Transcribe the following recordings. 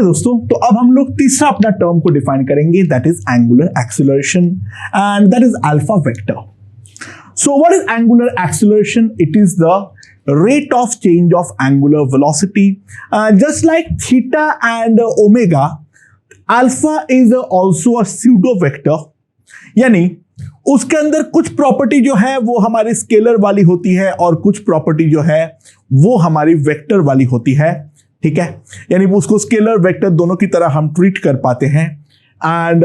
Okay दोस्तों, तो अब हम लोग तीसरा अपना टर्म को डिफाइन करेंगे, that is angular acceleration and that is alpha vector. So what is angular acceleration? It is the rate of change of angular velocity. Just like theta and omega, alpha is also a pseudo vector. यानी उसके अंदर कुछ property जो है वो हमारी scalar वाली होती है और कुछ प्रॉपर्टी जो है वो हमारी वेक्टर वाली होती है. ठीक है, यानी उसको स्केलर वेक्टर दोनों की तरह हम ट्रीट कर पाते हैं. एंड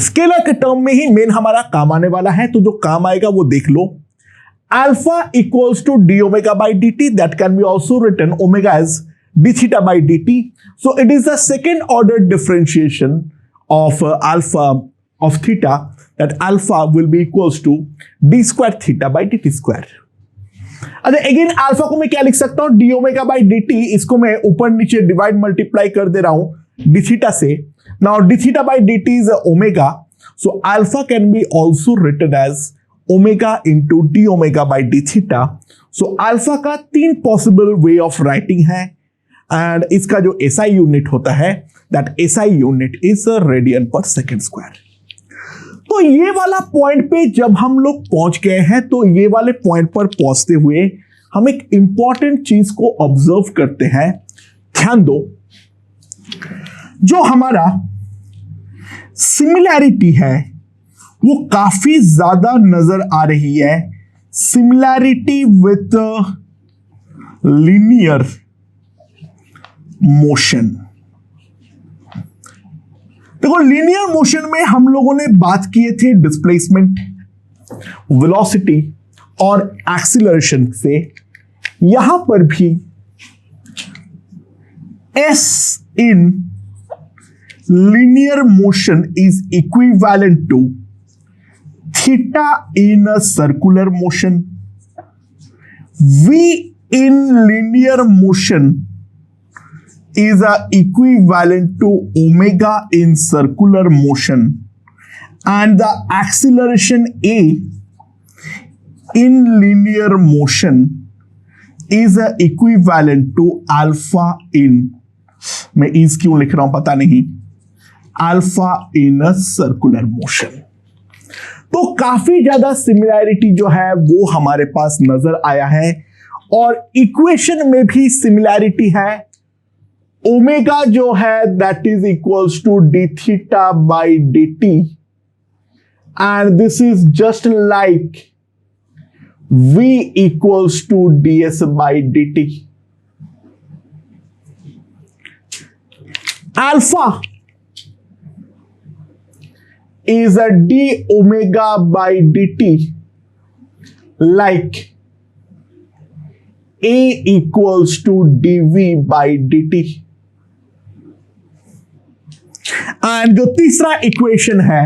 स्केलर के टर्म में ही मेन हमारा काम आने वाला है, तो जो काम आएगा वो देख लो. Alpha equals to d omega by dt, that can be also written omega as d theta by dt. So it is the second order differentiation of alpha of theta, that alpha will be equals to d square theta by dt square. अच्छा, again alpha को मैं क्या लिख सकता हूं? D omega by d T. इसको मैं ऊपर नीचे डिवाइड मल्टीप्लाई कर दे रहा हूं डी थीटा से. Now d theta by d t is omega, so alpha can be also written as omega into d omega by d theta. So alpha का 3 पॉसिबल वे ऑफ राइटिंग है and इसका जो SI unit होता है, that SI unit is radian per second square. तो ये वाला point पे जब हम लोग पहुंच गए हैं, तो ये वाले पॉइंट पर पहुंचते हुए हम एक इंपॉर्टेंट चीज को ऑब्जर्व करते हैं. ध्यान दो, जो हमारा सिमिलैरिटी है वो काफी ज्यादा नजर आ रही है. Similarity with linear motion. देखो, लीनियर मोशन में हम लोगों ने बात किए थे डिस्प्लेसमेंट, वेलोसिटी और एक्सीलरेशन से. यहां पर भी S in linear motion is equivalent to theta in a circular motion. V in linear motion is equivalent to omega in circular motion, and the acceleration A in linear motion is equivalent to alpha in, मैं is क्यों लिख रहा हूं पता नहीं, alpha in a circular motion. तो काफी ज्यादा सिमिलैरिटी जो है वो हमारे पास नजर आया है और इक्वेशन में भी सिमिलैरिटी है. ओमेगा जो है that is equals to d theta by d t and this is just like v equals to d s by d t. Alpha is a d omega by dt, like A equals to dv by dt. And जो तीसरा equation है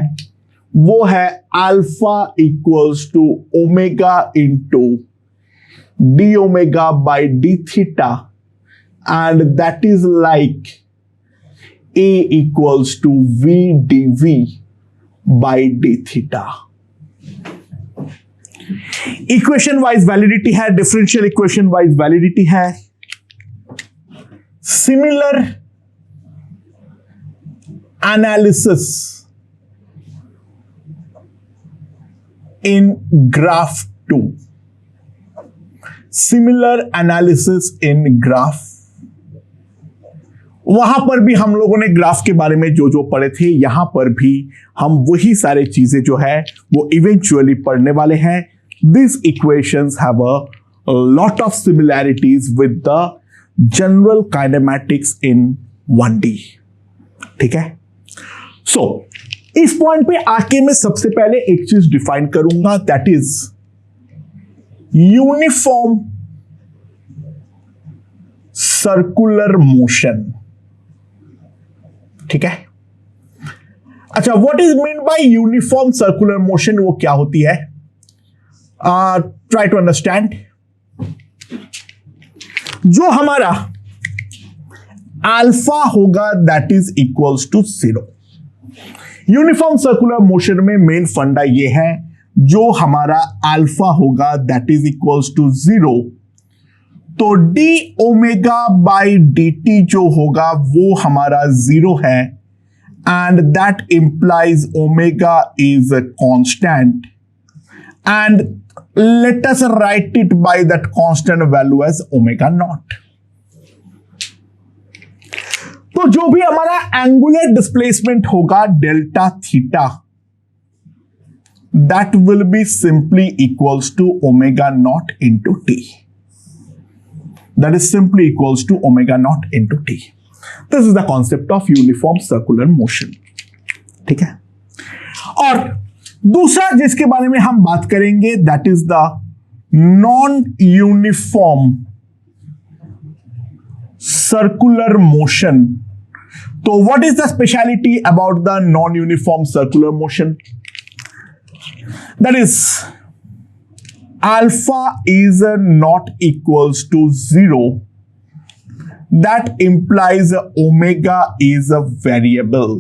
वो है alpha equals to omega into d omega by d theta and that is like A equals to v dv by d theta. Equation wise validity है, differential equation wise validity है. Similar analysis in graph 2. Similar analysis in graph, वहां पर भी हम लोगों ने graph के बारे में जो जो पढ़े थे, यहां पर भी हम वही सारे चीजें जो है वो इवेंचुअली पढ़ने वाले हैं. This equations have a lot of similarities with the general kinematics in 1D. ठीक है, सो इस पॉइंट पे आके मैं सबसे पहले एक चीज डिफाइन करूंगा, that is uniform circular motion. ठीक है, अच्छा, what is mean by uniform circular motion? वो क्या होती है? Try to understand. जो हमारा अल्फा होगा that is equals to 0. Uniform circular motion में मेन फंडा ये है, जो हमारा अल्फा होगा दैट इज इक्वल्स टू 0, तो d omega by d t जो होगा वो हमारा 0 है, and that implies omega is a constant, and let us write it by that constant value as omega not. तो जो भी हमारा एंगुलर डिस्प्लेसमेंट होगा delta theta, that will be simply equals to omega naught into t. That is simply equals to omega naught into t. This is the concept of uniform circular motion. ठीक है, और दूसरा जिसके बारे में हम बात करेंगे that is the non-uniform circular motion. तो what is the speciality about the non-uniform circular motion? That is, alpha is not equals to 0. That implies omega is a variable.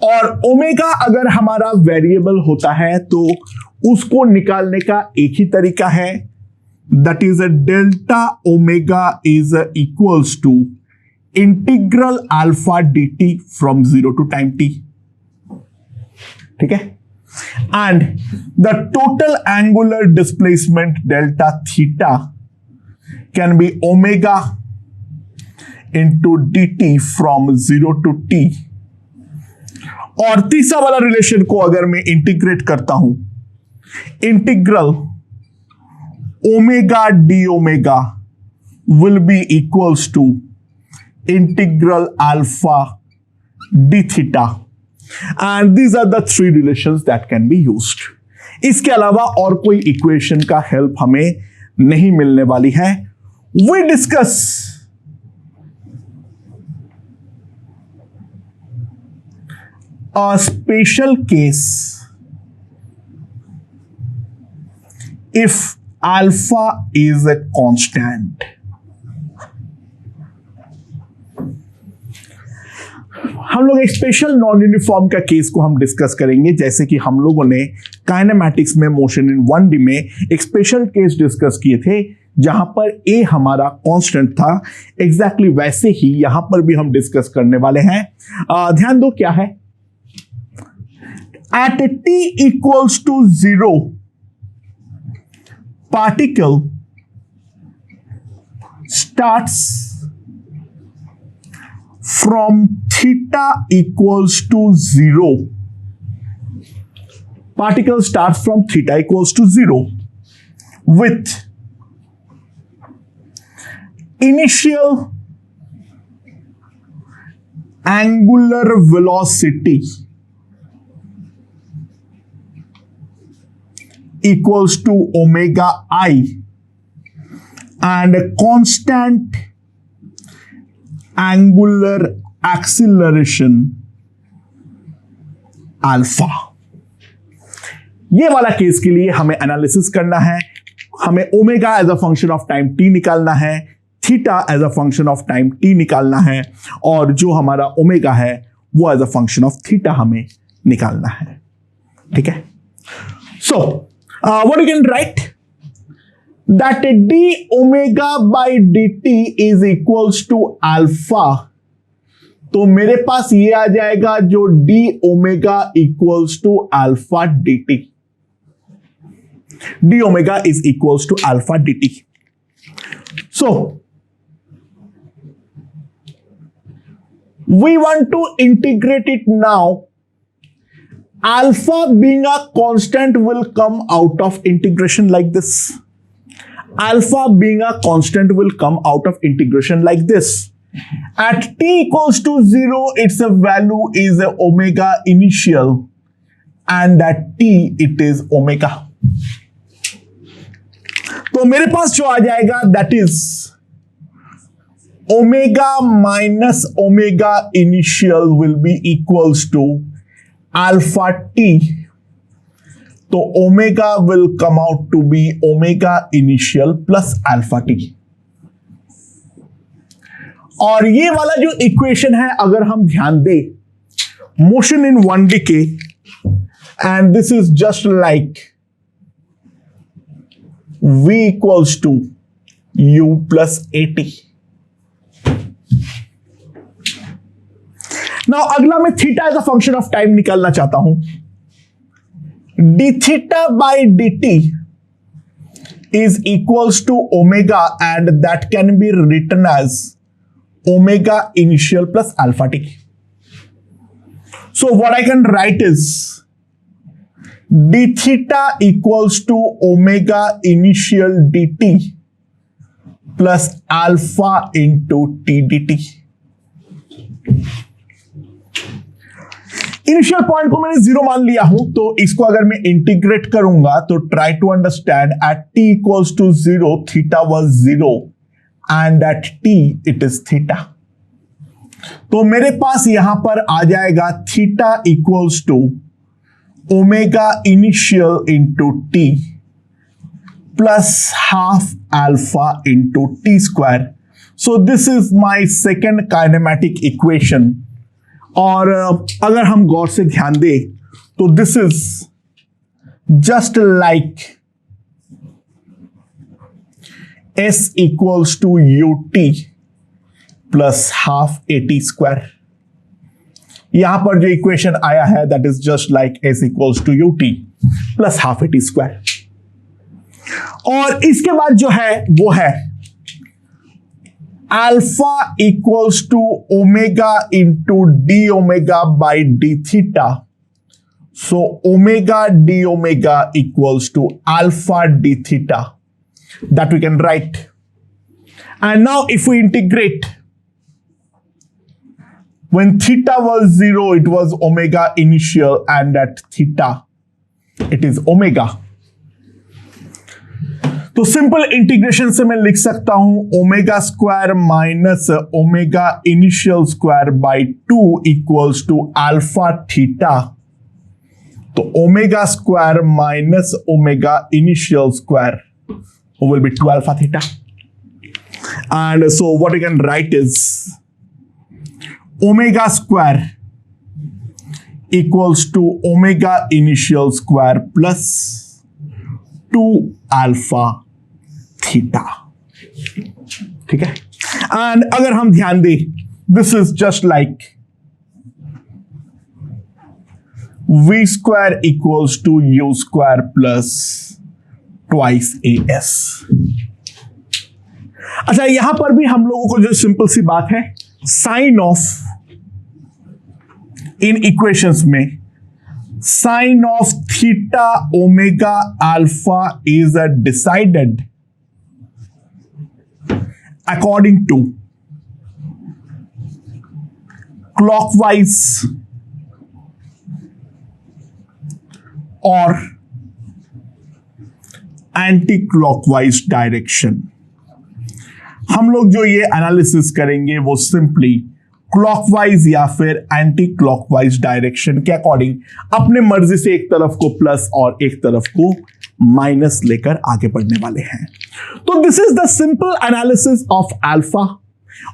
और ओमेगा अगर हमारा वेरिएबल होता है तो उसको निकालने का एक ही तरीका है, that is a delta omega is equals to integral alpha dt from 0 to time t. ठीक है, and the total angular displacement delta theta can be omega into d t from 0 to t. और तीसरा वाला relation को अगर मैं integrate करता हूं, integral omega d omega will be equals to integral alpha d theta, and these are the three relations that can be used. इसके अलावा और कोई इक्वेशन का हेल्प हमें नहीं मिलने वाली है। We discuss a special case if alpha is a constant. हम लोग एक स्पेशल नॉन यूनिफॉर्म का केस को हम डिस्कस करेंगे, जैसे कि हम लोगों ने काइनेमैटिक्स में मोशन इन 1D में एक स्पेशल केस डिस्कस किए थे जहां पर ए हमारा कांस्टेंट था। एग्जैक्टली वैसे ही यहां पर भी हम डिस्कस करने वाले हैं। ध्यान दो क्या है, at t equals to 0 particle starts from theta equals to 0. Particle starts from theta equals to 0 with initial angular velocity equals to omega I and a constant angular acceleration alpha. ये वाला case के लिए हमें analysis करना है, हमें omega as a function of time t निकालना है, theta as a function of time t निकालना है, और जो हमारा ओमेगा है वो as a function of theta हमें निकालना है। ठीक है, so what you can write that d omega by dt is equals to alpha, तो मेरे पास ये आ जाएगा जो d omega equals to alpha dt, d omega is equals to alpha dt. So we want to integrate it now. Alpha being a constant will come out of integration like this. Alpha being a constant will come out of integration like this. At t equals to 0, its value is omega initial, and at t it is omega. तो मेरे पास जो आ जाएगा that is omega minus omega initial will be equals to alpha t. तो omega will come out to be omega initial plus alpha t. और ये वाला जो equation है अगर हम ध्यान दें मोशन इन 1D के, and this is just like v equals to u plus at. Now अगला मैं theta as a function of time निकालना चाहता हूं. d theta by dt is equals to omega, and that can be written as omega initial plus alpha t. So what I can write is d theta equals to omega initial dt plus alpha into t dt. Initial point को मैंने zero मान लिया हूं, तो इसको अगर मैं integrate करूंगा तो try to understand at t equals to zero theta was zero and at t it is theta. तो मेरे पास यहां पर आ जाएगा theta equals to omega initial into t plus half alpha into t square. So this is my second kinematic equation. और अगर हम गौर से ध्यान दें तो this is just like s equals to u t plus half a t square. यहां पर जो इक्वेशन आया है that is just like s equals to u t plus half a t square. और इसके बाद जो है वो है alpha equals to omega into d omega by d theta. So omega d omega equals to alpha d theta, that we can write. And now if we integrate, when theta was 0 it was omega initial, and at theta it is omega. तो simple integration से मैं लिख सकता हूं omega square minus omega initial square by 2 equals to alpha theta. तो omega square minus omega initial square will be 2 alpha theta. And so what you can write is omega square equals to omega initial square plus 2 alpha theta. ठीक है. And अगर हम ध्यान दें this is just like v square equals to u square plus twice as. अच्छा, यहां पर भी हम लोगों को जो सिंपल सी बात है साइन ऑफ इन इक्वेशंस में sin of theta omega alpha is decided according to clockwise or anti-clockwise direction. हम लोग जो ये एनालिसिस करेंगे वो सिंपली क्लॉकवाइज या फिर एंटी क्लॉकवाइज डायरेक्शन के अकॉर्डिंग अपने मर्जी से एक तरफ को प्लस और एक तरफ को माइनस लेकर आगे बढ़ने वाले हैं. तो this is the simple analysis of alpha.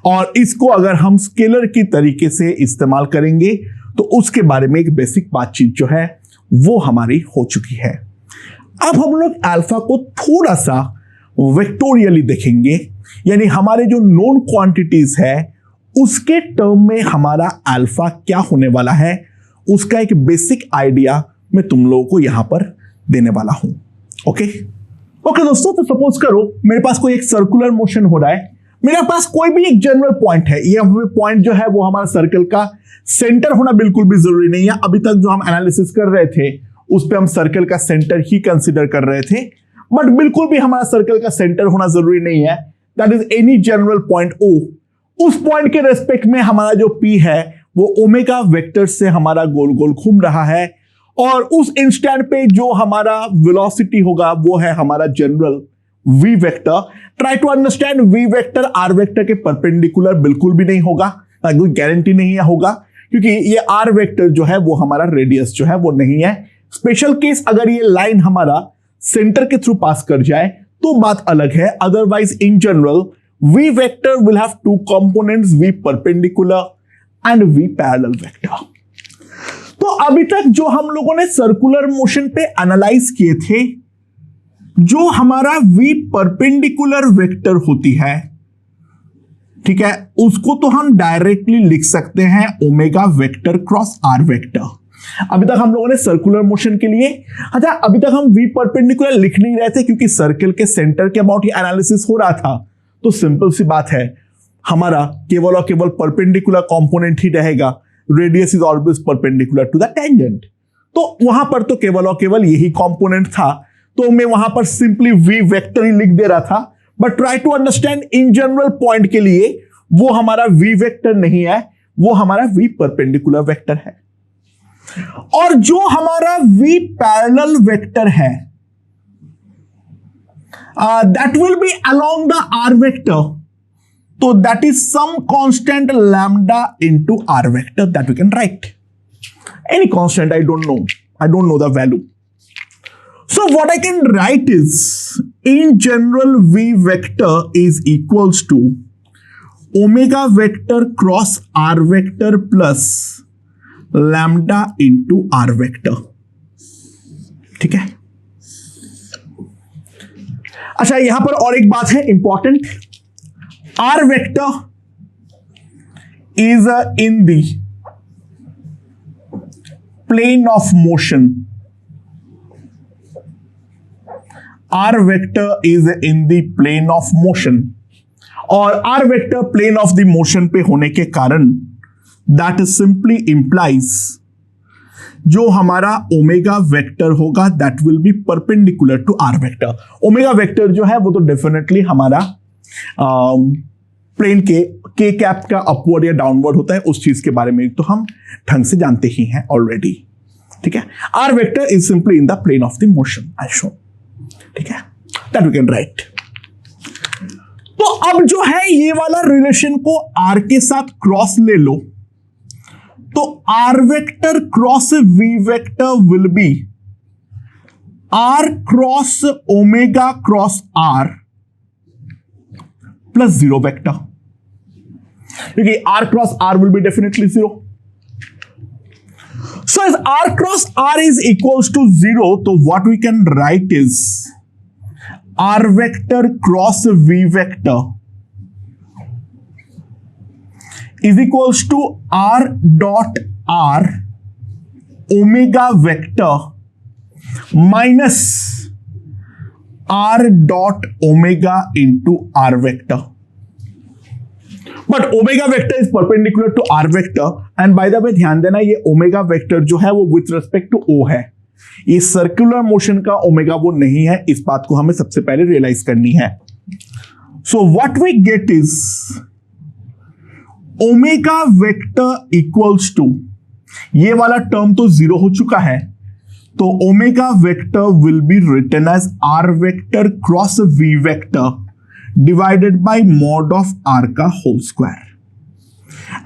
और इसको अगर हम स्केलर की तरीके से इस्तेमाल करेंगे तो उसके बारे में एक बेसिक बातचीत जो है वो हमारी हो चुकी है. अब हम लोग अल्फा को थोड़ा सा वेक्टोरियली देखेंगे, यानी हमारे जो नोन क्वांटिटीज है उसके टर्म में हमारा अल्फा क्या होने वाला है उसका एक बेसिक आइडिया मैं तुम लोगों को यहां पर देने वाला हूं. ओके दोस्तों, तो सपोज करो मेरे पास कोई एक सर्कुलर मोशन हो रहा है, मेरे पास कोई भी एक जनरल पॉइंट है. ये पॉइंट जो है वो हमारा सर्कल का सेंटर होना बिल्कुल भी जरूरी नहीं है. अभी तक जो हम एनालिसिस कर रहे थे उस पर हम सर्कल का सेंटर ही कंसिडर कर रहे थे, बट बिल्कुल भी हमारा सर्कल का सेंटर होना जरूरी नहीं है. That is any general point O. उस पॉइंट के रेस्पेक्ट में हमारा जो P है वो ओमेगा वेक्टर से हमारा गोल गोल घूम रहा है, और उस इंस्टेंट पे जो हमारा वेलोसिटी होगा वो है हमारा general V vector. Try to understand V vector R vector के परपेंडिकुलर बिल्कुल भी नहीं होगा, कोई गारंटी नहीं होगा, क्योंकि ये R वेक्टर जो है वो हमारा रेडियस जो है वो नहीं है. स्पेशल केस अगर ये लाइन हमारा सेंटर के थ्रू पास कर जाए तो बात अलग है. Otherwise in general V vector will have two components, V perpendicular and V parallel vector. तो अभी तक जो हम लोगों ने सर्कुलर मोशन पे एनालाइज किए थे जो हमारा v परपेंडिकुलर वेक्टर होती है, ठीक है, उसको तो हम डायरेक्टली लिख सकते हैं omega vector cross r vector. अभी तक हम लोगों ने सर्कुलर मोशन के लिए, अच्छा अभी तक हम v परपेंडिकुलर लिख नहीं रहे थे क्योंकि सर्कल के सेंटर के अबाउट ही एनालिसिस हो रहा था। तो सिंपल सी बात है, हमारा केवल और केवल परपेंडिकुलर कंपोनेंट ही रहेगा, radius is always perpendicular to the tangent. तो वहां पर तो केवल और केवल यही कंपोनेंट था, तो मैं वहां पर सिंपली v वेक्टर ही लिख दे रहा था। But try to understand in general point के लिए वो हमारा v वेक्टर नहीं है, वो हमारा v परपेंडिकुलर वेक्टर है। और जो हमारा v पैरेलल वेक्टर है that will be along the r vector, तो that is some constant lambda into r vector that we can write any constant, I don't know the value. So what I can write is, in general, v vector is equals to omega vector cross r vector plus lambda into r vector। ठीक है। अच्छा यहां पर और एक बात है important, r vector is in the plane of motion। r vector is in the plane of motion, और r vector plane of the motion पे होने के कारण that simply implies जो हमारा ओमेगा वेक्टर होगा that will be perpendicular to r vector। Omega vector जो है वो तो डेफिनेटली हमारा प्लेन के कैप का अपवर्ड या डाउनवर्ड होता है, उस चीज के बारे में तो हम ढंग से जानते ही हैं ऑलरेडी। ठीक है, r vector is simply in the plane of the motion as shown। ठीक है, दैट वी कैन राइट। तो अब जो है ये वाला रिलेशन को r के साथ क्रॉस ले लो, तो r vector cross v vector will B r cross omega cross r plus 0 vector, क्योंकि r cross r will be definitely 0। So as r cross r is equals to 0, तो what we can write is r vector cross v vector is equals to r dot r omega vector minus r dot omega into r vector। But omega vector is perpendicular to r vector, and by the way ध्यान देना ये omega vector जो है वो with respect two O है, ये circular motion का omega वो नहीं है, इस बात को हमें सबसे पहले रियलाइज करनी है। So what we get is omega vector equals to, ये वाला टर्म तो 0 हो चुका है, तो omega vector will be written as r vector cross v vector divided by mod of r का होल स्क्वायर।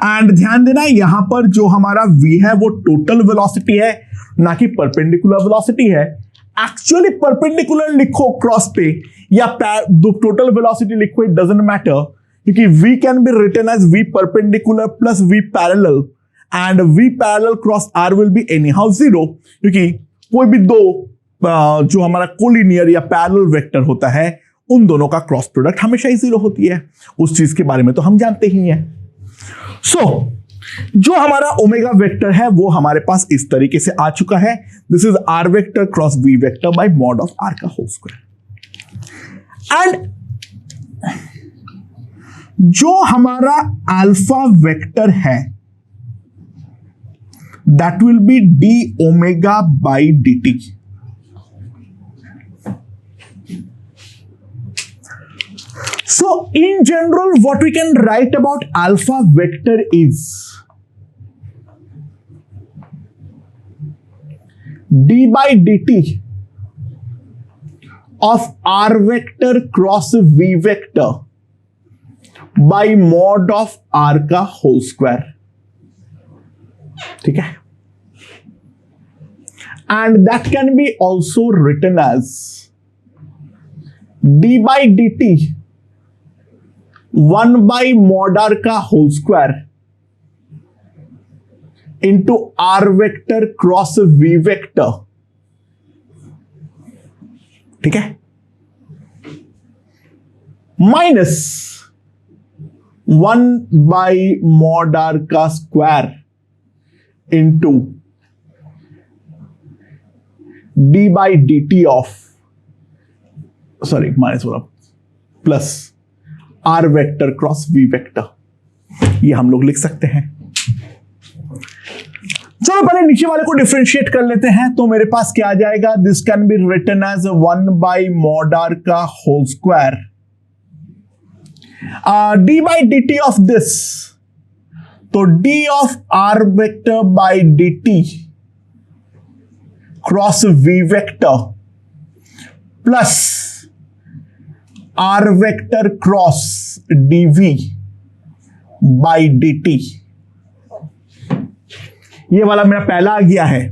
एंड ध्यान देना यहां पर जो हमारा v है वो टोटल वेलोसिटी है, ना कि परपेंडिकुलर वेलोसिटी है। एक्चुअली परपेंडिकुलर लिखो क्रॉस पे या टोटल वेलोसिटी लिखो, इट डजंट मैटर, क्योंकि v can be written as v perpendicular plus v parallel, and v parallel cross r will be anyhow 0, क्योंकि कोई भी दो जो हमारा कोलिनियर या पैरेलल वेक्टर होता है उन दोनों का क्रॉस प्रोडक्ट हमेशा ही 0 होती है, उस चीज के बारे में तो हम जानते ही हैं। सो जो हमारा ओमेगा वेक्टर है वो हमारे पास इस तरीके से आ चुका है, this is r vector cross v vector by mod of r का होल स्क्वायर। एंड जो हमारा अल्फा वेक्टर है that will be d omega by d t. So in general, what we can write about alpha vector is d by dt of r vector cross v vector by mod of r का whole square. ठीक है, and that can be also written as d by dt 1 by mod r का whole square into r vector cross v vector. ठीक है, minus 1/mod r का square into d/dt of, sorry minus बोला, plus r vector cross v vector. ये हम लोग लिख सकते हैं। चलो पहले नीचे वाले को डिफरेंशिएट कर लेते हैं। तो मेरे पास क्या आ जाएगा, this can be written as 1/mod r का whole square, d/dt of this, तो d ऑफ r vector by dt cross v vector plus r vector cross dv by dt। ये वाला मेरा पहला आ गया है,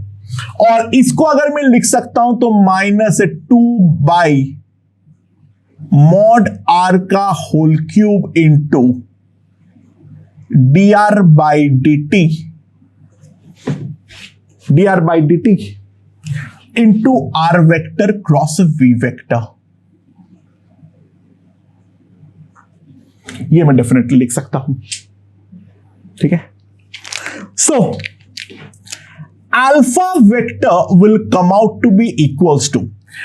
और इसको अगर मैं लिख सकता हूं तो -2/mod r का होल cube into dr by dt into r vector cross v vector. ये मैं डेफिनेटली लिख सकता हूं, ठीक है। So alpha vector will come out to be equals to,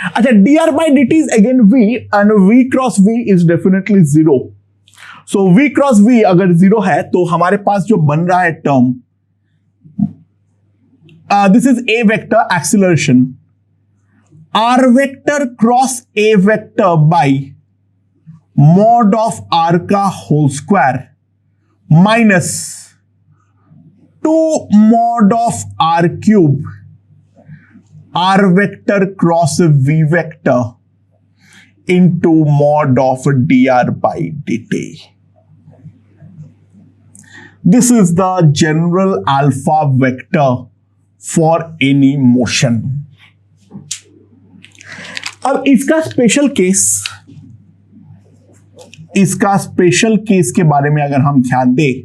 अच्छा dr by dt is again v and v cross v is definitely 0. So v cross v अगर 0 है तो हमारे पास जो बन रहा है term, this is a vector acceleration, r vector cross a vector by mod of r का whole square minus 2 mod of r cube r vector cross v vector into mod of dr by dt. This is the general alpha vector for any motion. अब इसका special case के बारे में अगर हम ध्यान दें,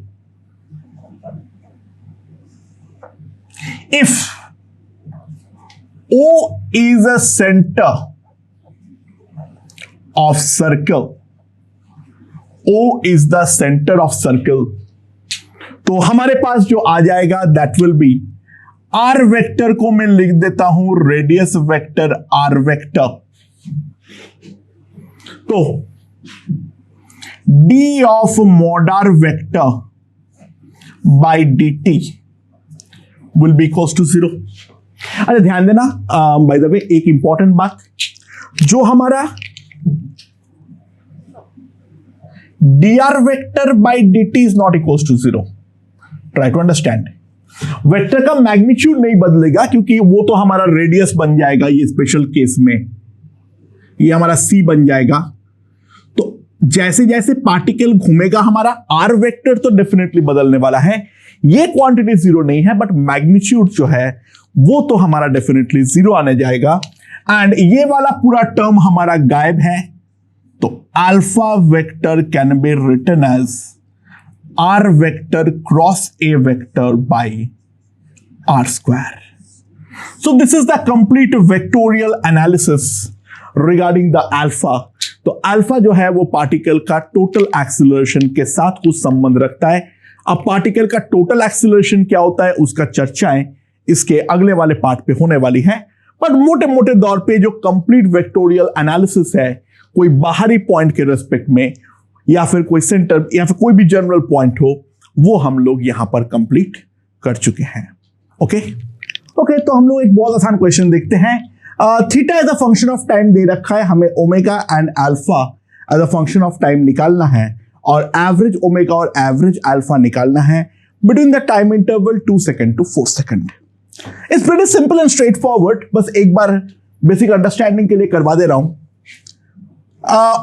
if O is a center of circle, O is the center of circle, तो हमारे पास जो आ जाएगा that will be R vector को मैं लिख देता हूं रेडियस वेक्टर R वेक्टर, तो d of mod R vector by dt will be equals to 0. अच्छा ध्यान देना, बाय द वे एक इंपॉर्टेंट बात, जो हमारा dr vector by dt is not equals to 0, try to understand. Vector का मैग्नीट्यूड नहीं बदलेगा क्योंकि वो तो हमारा रेडियस बन जाएगा, ये स्पेशल केस में ये हमारा c बन जाएगा। तो जैसे जैसे पार्टिकल घूमेगा हमारा r वेक्टर तो डेफिनेटली बदलने वाला है। ये क्वांटिटी 0 नहीं है बट मैग्नीट्यूड जो है वो तो हमारा डेफिनेटली 0 आने जाएगा, एंड ये वाला पूरा टर्म हमारा गायब है। तो alpha vector can be written as r vector cross a vector by r square. So this is the complete vectorial analysis regarding the alpha. तो अल्फा जो है वो पार्टिकल का टोटल एक्सीलरेशन के साथ कुछ संबंध रखता है। अब पार्टिकल का टोटल एक्सीलरेशन क्या होता है उसका चर्चाएं इसके अगले वाले पार्ट पे होने वाली है, पर मोटे मोटे तौर पे जो कंप्लीट वेक्टोरियल एनालिसिस है कोई बाहरी पॉइंट के रेस्पेक्ट में या फिर कोई सेंटर या फिर कोई भी जनरल पॉइंट हो वो हम लोग यहां पर कंप्लीट कर चुके हैं। ओके, तो हम लोग एक बहुत आसान क्वेश्चन देखते हैं। Theta as a function of time दे रखा है, हमें omega and alpha as a function of time निकालना है और एवरेज ओमेगा और एवरेज अल्फा निकालना है between the time interval 2 second to 4 second. It's pretty simple and straightforward, बस एक बार बेसिक अंडरस्टैंडिंग के लिए करवा दे रहा हूं।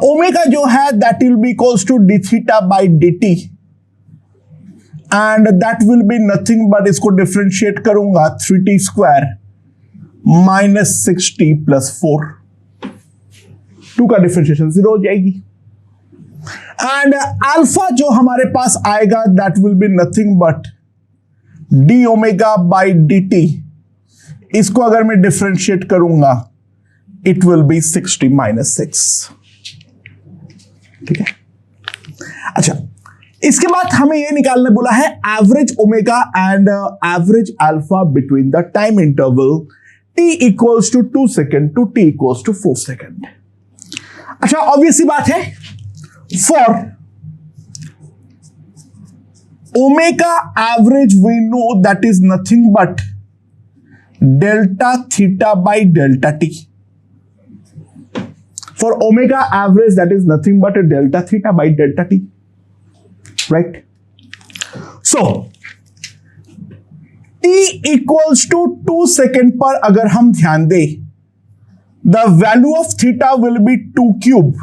ओमेगा जो है that will be equals to d theta by d t, and that will be nothing but इसको डिफरेंशिएट करूंगा 3t square minus 6t plus 4, 2 का डिफरेंशिएशन 0 हो जाएगी। एंड अल्फा जो हमारे पास आएगा that will be nothing but D omega by d T, इसको अगर मैं डिफरेंशिएट करूंगा it will be 6t minus 6। ठीक है। अच्छा, इसके बाद हमें यह निकालने बोला है average omega and average alpha between the time interval t equals to 2 second to t equals to 4 second. अच्छा, ऑब्वियस सी बात है, for omega average we know that is nothing but delta theta by delta t. For omega average, that is nothing but a delta theta by delta t, right? So t equals to 2 second पर अगर हम ध्यान दें, the value of theta will be 2 cube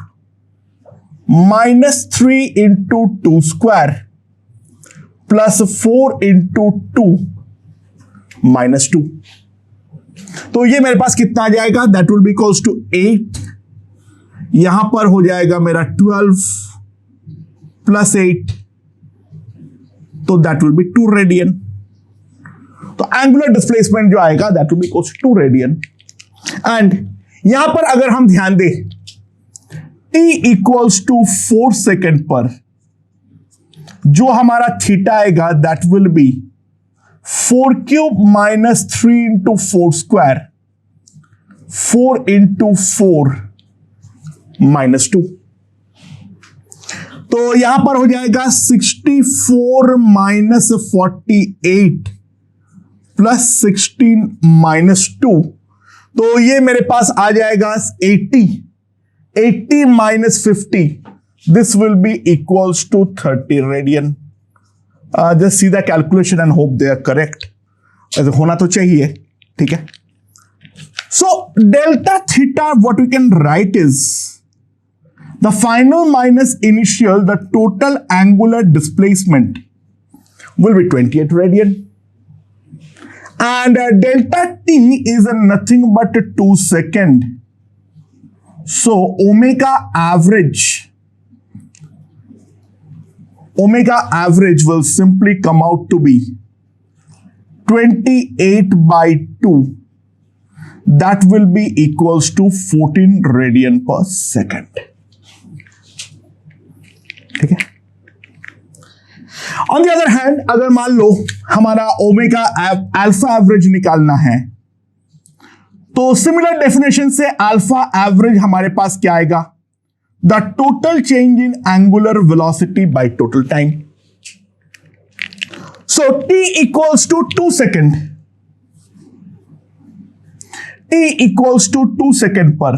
minus 3 into 2 square plus 4 into 2 minus 2. तो ये मेरे पास कितना आ जाएगा? That will be equals to 8. यहां पर हो जाएगा मेरा 12 प्लस 8, तो दैट विल बी 2 रेडियन। तो एंगुलर डिस्प्लेसमेंट जो आएगा that will be equals to 2 radian. And यहां पर अगर हम ध्यान दें, t इक्वल्स टू 4 सेकेंड पर जो हमारा थीटा आएगा that will B 4 cube minus 3 into 4 square, 4 into 4 minus 2। तो यहां पर हो जाएगा 64 माइनस 48 प्लस 16 माइनस 2। तो ये मेरे पास आ जाएगा 80 minus 50, this will be equals to 30 radian. Just see the calculation and hope they are correct. ऐसे होना तो चाहिए, ठीक है। So delta theta what we can write is the final minus initial, the total angular displacement will be 28 radian. And delta t is nothing but 2 second. So omega average will simply come out to be 28 by 2. That will be equals to 14 radian per second. ठीक है। On the other hand, अगर मान लो हमारा omega alpha average निकालना है, तो similar definition से alpha average हमारे पास क्या आएगा? The total change in angular velocity by total time. So t equals to 2 second, t equals to 2 second पर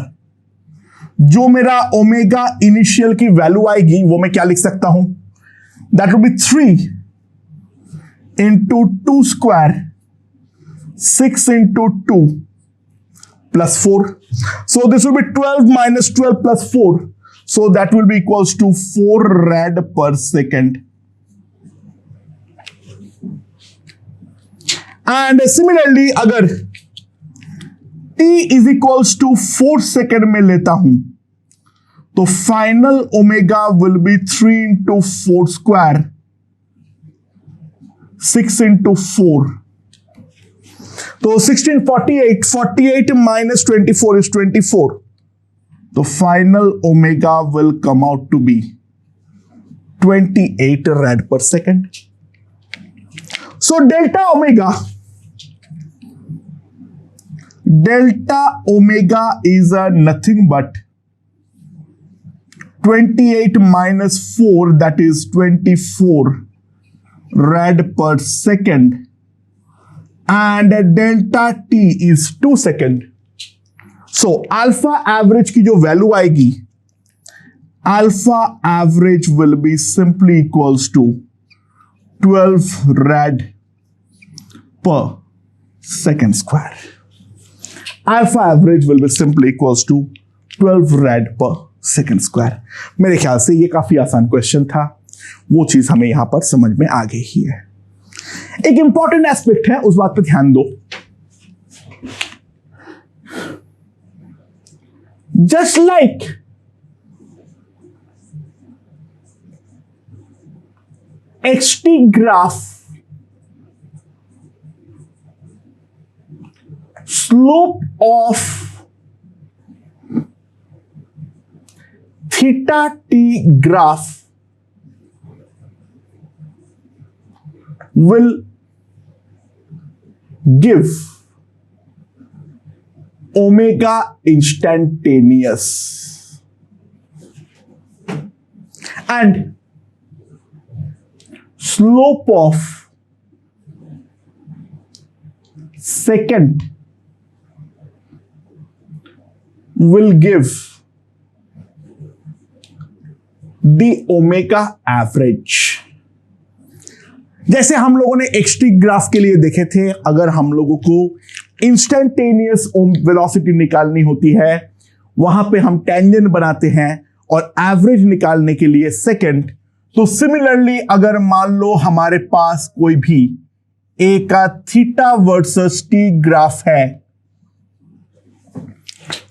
जो मेरा ओमेगा इनिशियल की वैल्यू आएगी वो मैं क्या लिख सकता हूं? That will be 3 into 2 square, 6 into 2 plus 4। So this will be 12 minus 12 plus 4, so that will be equals to 4 rad पर सेकेंड। एंड सिमिलरली अगर t is equals to 4 second में लेता हूं, तो final omega will be 3 into 4 square, 6 into 4, तो 16 48 minus 24 is 24, तो final omega will come out to be 28 rad पर second. So delta omega is nothing but 28 minus 4, that is 24 rad per second, and delta t is 2 second. So alpha average की जो value आएगी, alpha average will be simply equals to 12 rad per second square. Alpha average will be simply equals to 12 rad per second square. मेरे ख्याल से ये काफी आसान question था, वो चीज हमें यहां पर समझ में आ गई ही है। एक इंपॉर्टेंट एस्पेक्ट है, उस बात पे ध्यान दो। Just like XT graph, slope of theta t graph will give omega instantaneous and slope of second will give the omega average। जैसे हम लोगों ने एक्सट्रीक ग्राफ के लिए देखे थे, अगर हम लोगों को इंस्टेंटेनियस वेलोसिटी निकालनी होती है, वहां पे हम टेंजेंट बनाते हैं और एवरेज निकालने के लिए सेकंड। तो सिमिलरली अगर मान लो हमारे पास कोई भी एक थीटा वर्सेस टी ग्राफ है,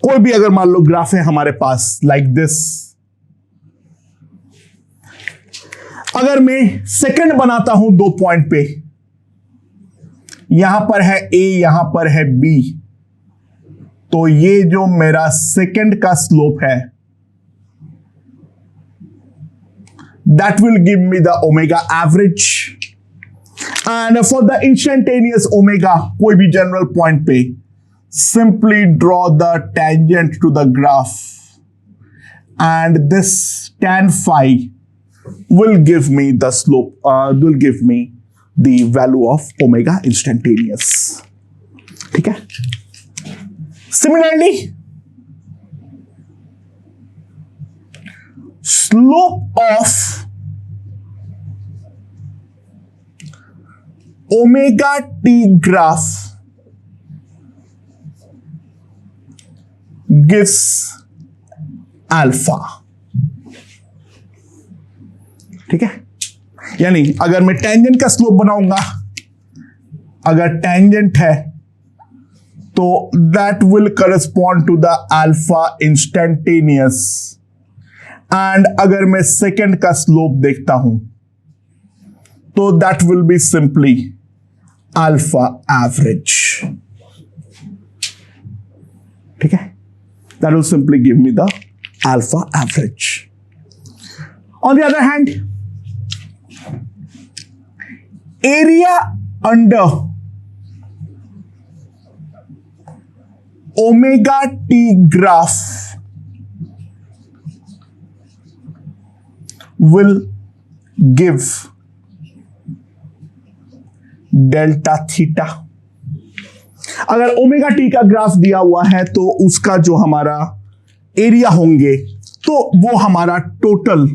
कोई भी अगर मान लो ग्राफ है हमारे पास लाइक दिस, अगर मैं सेकंड बनाता हूं 2 पॉइंट पे, यहां पर है ए, यहां पर है बी, तो ये जो मेरा सेकंड का स्लोप है that will give me the omega average, and for the instantaneous omega कोई भी general point पे simply draw the tangent to the graph and this tan phi will give me the slope, will give me the value of omega instantaneous। ठीक है। Similarly slope of omega t graph gives alpha। ठीक है, यानी अगर मैं tangent का slope बनाऊंगा, अगर टेंजेंट है तो that will correspond to the alpha instantaneous, and अगर मैं सेकंड का स्लोप देखता हूं तो that will be simply alpha average. ठीक है, that will simply give me the alpha average. On the other hand, area under omega T graph will give delta theta. अगर omega T का graph दिया हुआ है तो उसका जो हमारा एरिया होंगे तो वो हमारा टोटल,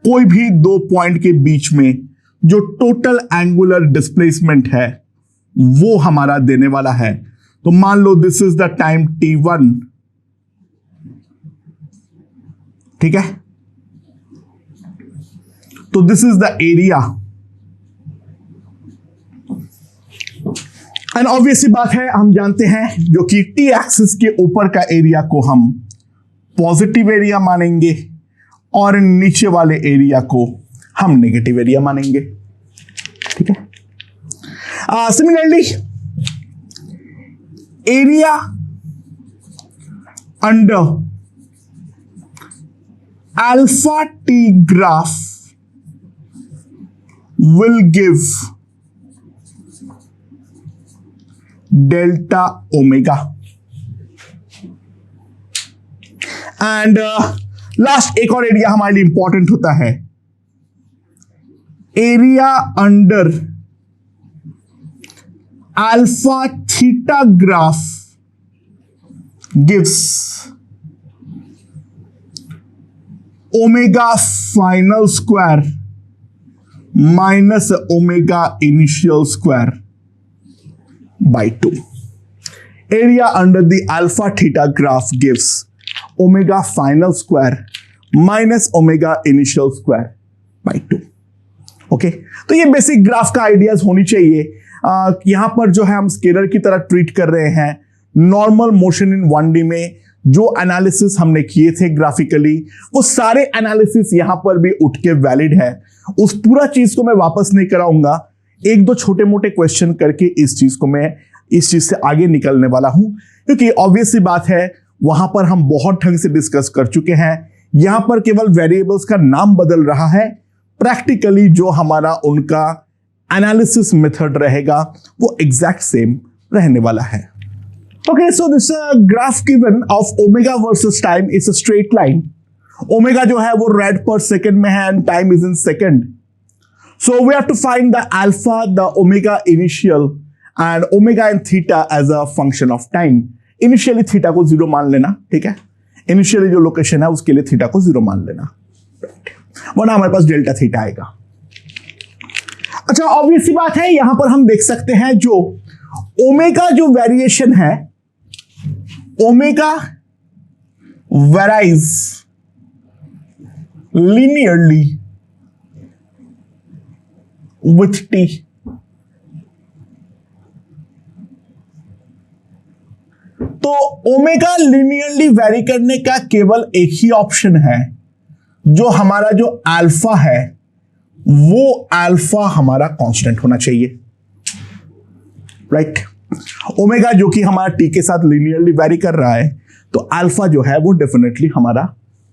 कोई भी 2 पॉइंट के बीच में जो टोटल एंगुलर डिस्प्लेसमेंट है वो हमारा देने वाला है। तो मान लो this is the time t1, ठीक है, तो this is the area, and obvious बात है, हम जानते हैं जो कि टी एक्सिस के ऊपर का एरिया को हम पॉजिटिव एरिया मानेंगे और नीचे वाले एरिया को हम नेगेटिव एरिया मानेंगे। ठीक है। Similarly area under alpha T graph will give delta omega, and last एक और एरिया हमारे लिए इंपॉर्टेंट होता है, area under alpha theta graph gives omega final square minus omega initial square by 2. Area under the alpha theta graph gives omega final square minus omega initial square by 2. Okay, तो ये basic graph का ideas होनी चाहिए। यहां पर जो है हम स्केलर की तरह ट्रीट कर रहे हैं। नॉर्मल मोशन इन 1D में जो एनालिसिस हमने किए थे ग्राफिकली, वो सारे एनालिसिस यहां पर भी उठ के वैलिड है। उस पूरा चीज को मैं वापस नहीं कराऊंगा, 1-2 छोटे मोटे क्वेश्चन करके इस चीज से आगे निकलने वाला हूं, क्योंकि ऑब्वियस सी बात है वहां पर हम बहुत ढंग से डिस्कस कर चुके हैं। यहां पर केवल वेरिएबल्स का नाम बदल रहा है, प्रैक्टिकली जो हमारा उनका एनालिसिस मेथड रहेगा वो एग्जैक्ट सेम रहने वाला है। Okay, so this graph given of omega versus time is a straight line. Omega जो है वो रेड पर सेकेंड में है and time is in second. So we have to find the alpha, the omega initial and omega and theta as a function of time. Initially theta को 0 मान लेना, ठीक है, इनिशियली जो लोकेशन है उसके लिए थीटा को 0 मान लेना, वरना हमारे पास डेल्टा थीटा आएगा। अच्छा, ऑब्वियस सी बात है, यहां पर हम देख सकते हैं जो ओमेगा जो वेरिएशन है, omega varies linearly with t। तो ओमेगा लिनियरली वेरी करने का केवल एक ही ऑप्शन है, जो हमारा जो अल्फा है वो अल्फा हमारा कांस्टेंट होना चाहिए, राइट। ओमेगा जो कि हमारा टी के साथ लिनियरली वेरी कर रहा है, तो अल्फा जो है वो डेफिनेटली हमारा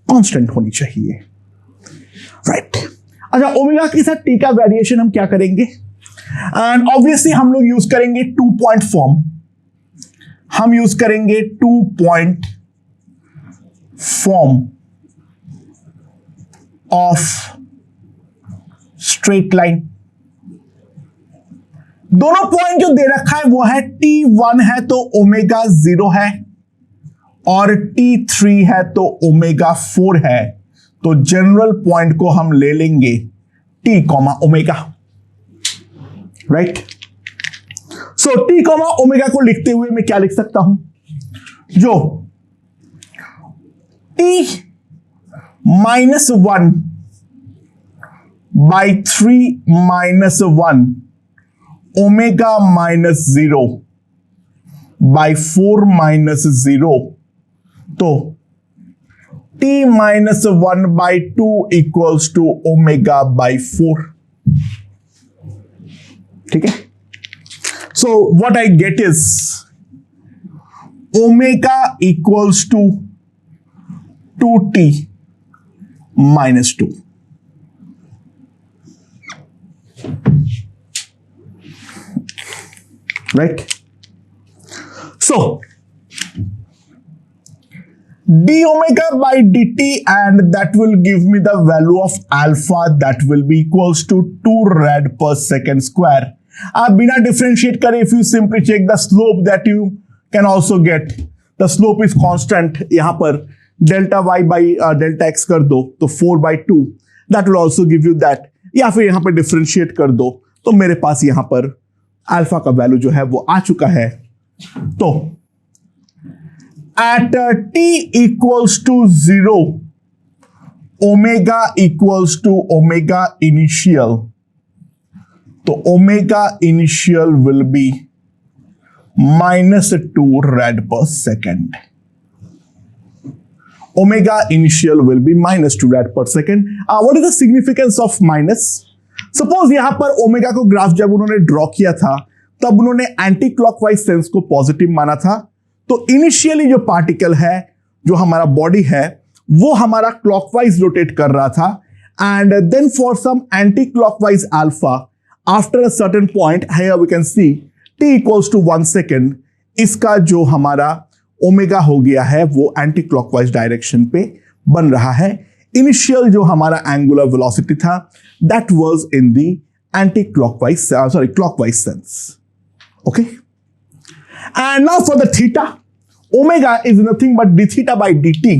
कांस्टेंट होनी चाहिए, राइट। अच्छा, ओमेगा के साथ टी का वेरिएशन हम क्या करेंगे, एंड ऑब्वियसली हम लोग यूज करेंगे 2 पॉइंट फॉर्म। हम यूज करेंगे 2 point form of straight line. दोनों पॉइंट जो दे रखा है वो है T1 है तो ओमेगा 0 है, और T3 है तो ओमेगा 4 है। तो जनरल पॉइंट को हम ले लेंगे T, ओमेगा, राइट। सो T, ओमेगा को लिखते हुए मैं क्या लिख सकता हूं, जो T -1 by 3 - 1 ओमेगा -0 by 4 - 0, तो T -1 by 2 equals to omega by 4, ठीक है। So what I get is omega equals to 2t -2, right? So d omega by dt, and that will give me the value of alpha, that will be equals to 2 rad per second square. आप बिना differentiate करें, if you simply check the slope that you can also get, the slope is constant। यहां पर delta y by delta x कर दो तो 4/2, that will also give you that। या फिर यहां पर डिफरेंशिएट कर दो तो मेरे पास यहां पर अल्फा का वैल्यू जो है वो आ चुका है। तो at t equals to 0, omega equals to omega initial, तो omega initial will be -2 rad per second। Omega initial will be -2 rad per second। What is the significance of minus? Suppose यहां पर omega को graph जब उन्होंने draw किया था तब उन्होंने एंटी क्लॉकवाइज सेंस को पॉजिटिव माना था। तो इनिशियली जो पार्टिकल है, जो हमारा बॉडी है, वो हमारा क्लॉकवाइज रोटेट कर रहा था, and then for some anticlockwise alpha after a certain point, here we can see t equals to 1 second, इसका जो हमारा ओमेगा हो गया है वो एंटी क्लॉकवाइज डायरेक्शन पे बन रहा है। इनिशियल जो हमारा एंगुलर वेलोसिटी था that was in the anti clockwise clockwise sense, okay. And now for the theta, omega is nothing but d theta by dt।